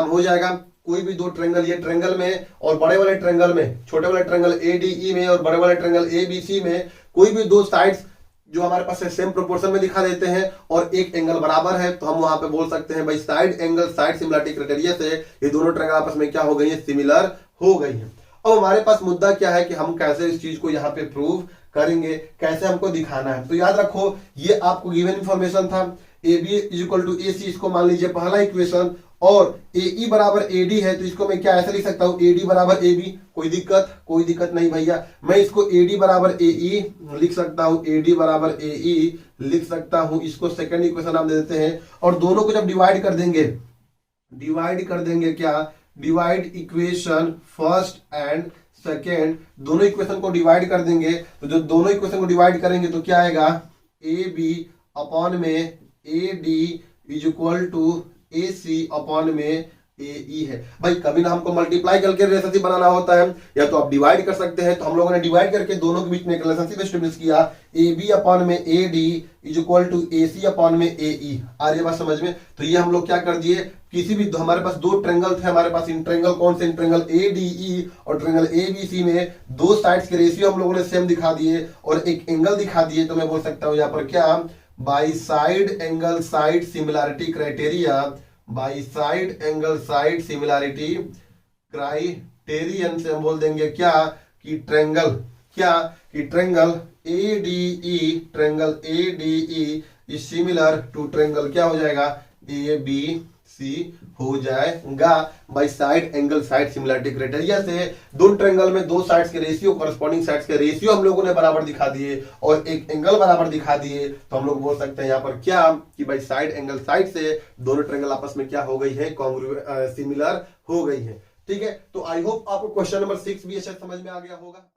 हो जाएगा, कोई भी दो ट्रेंगल, ये ट्रेंगल में और बड़े वाले ट्रेंगल में, छोटे वाले ट्रेंगल ए डी ई में और बड़े वाले ट्रेंगल ए बी सी में, कोई भी दो साइड्स जो हमारे पास सेम प्रोपोर्शन में दिखा देते हैं और एक एंगल बराबर है, तो हम वहां पे बोल सकते हैं भाई side angle side similarity criteria से ये दोनों ट्रेंगल आपस में क्या हो गई है, सिमिलर हो गई है। अब हमारे पास मुद्दा क्या है कि हम कैसे इस चीज को यहाँ पे प्रूव करेंगे, कैसे हमको दिखाना है। तो याद रखो ये आपको गिवन इंफॉर्मेशन था, A B is equal to A C, इसको मान लीजिए पहला इक्वेशन, और ए ई बराबर ए डी है तो इसको मैं क्या ऐसे लिख सकता हूं, ए डी बराबर ए बी, कोई दिक्कत नहीं भैया, मैं इसको ए डी बराबर ए ई लिख सकता हूं, ए डी बराबर ए ई लिख सकता हूं, इसको सेकंड इक्वेशन हम दे देते हैं। और दोनों को जब डिवाइड कर देंगे क्या, divide equation first and second, दोनों इक्वेशन को डिवाइड कर देंगे, तो जो दोनों इक्वेशन को डिवाइड करेंगे तो क्या आएगा, ए बी अपॉन में A D is equal to A C upon में ए ई है। भाई कभी ना हमको मल्टीप्लाई करके रिलेशनशिप बनाना होता है, या तो आप डिवाइड कर सकते हैं, तो हम लोगों ने डिवाइड करके दोनों के बीच में एक रिलेशनशिप एस्टेब्लिश किया, ए बी अपॉन में A D is equal to A C upon में ए ई। आ रही है बात समझ में? तो ये हम लोग क्या कर दिए, किसी भी हमारे पास दो ट्रेंगल थे, हमारे पास इन ट्रेंगल कौन से, इन ट्रेंगल ए डी ई और ट्रेंगल ए बी सी में दो साइड्स के रेशियो हम लोगों ने सेम दिखा दिए और एक एंगल दिखा दिए, तो मैं बोल सकता हूं यहाँ पर क्या, by side angle side similarity criteria, by side angle side similarity criterion से हम बोल देंगे क्या, कि triangle A D E is similar to triangle क्या हो जाएगा, ए बी सी हो जाएगा। By side angle side similarity criteria से दो ट्रेंगल में दो साइड्स के रेशियो, कॉरेस्पॉन्डिंग साइड्स के रेशियो हम लोगों ने बराबर दिखा दिए और एक एंगल बराबर दिखा दिए, तो हम लोग बोल सकते हैं यहाँ पर क्या, कि बाई साइड एंगल साइड से दोनों ट्रेंगल आपस में क्या हो गई है, सिमिलर हो गई है। ठीक है, तो आई होप आपको क्वेश्चन नंबर 6 भी अच्छे समझ में आ गया होगा।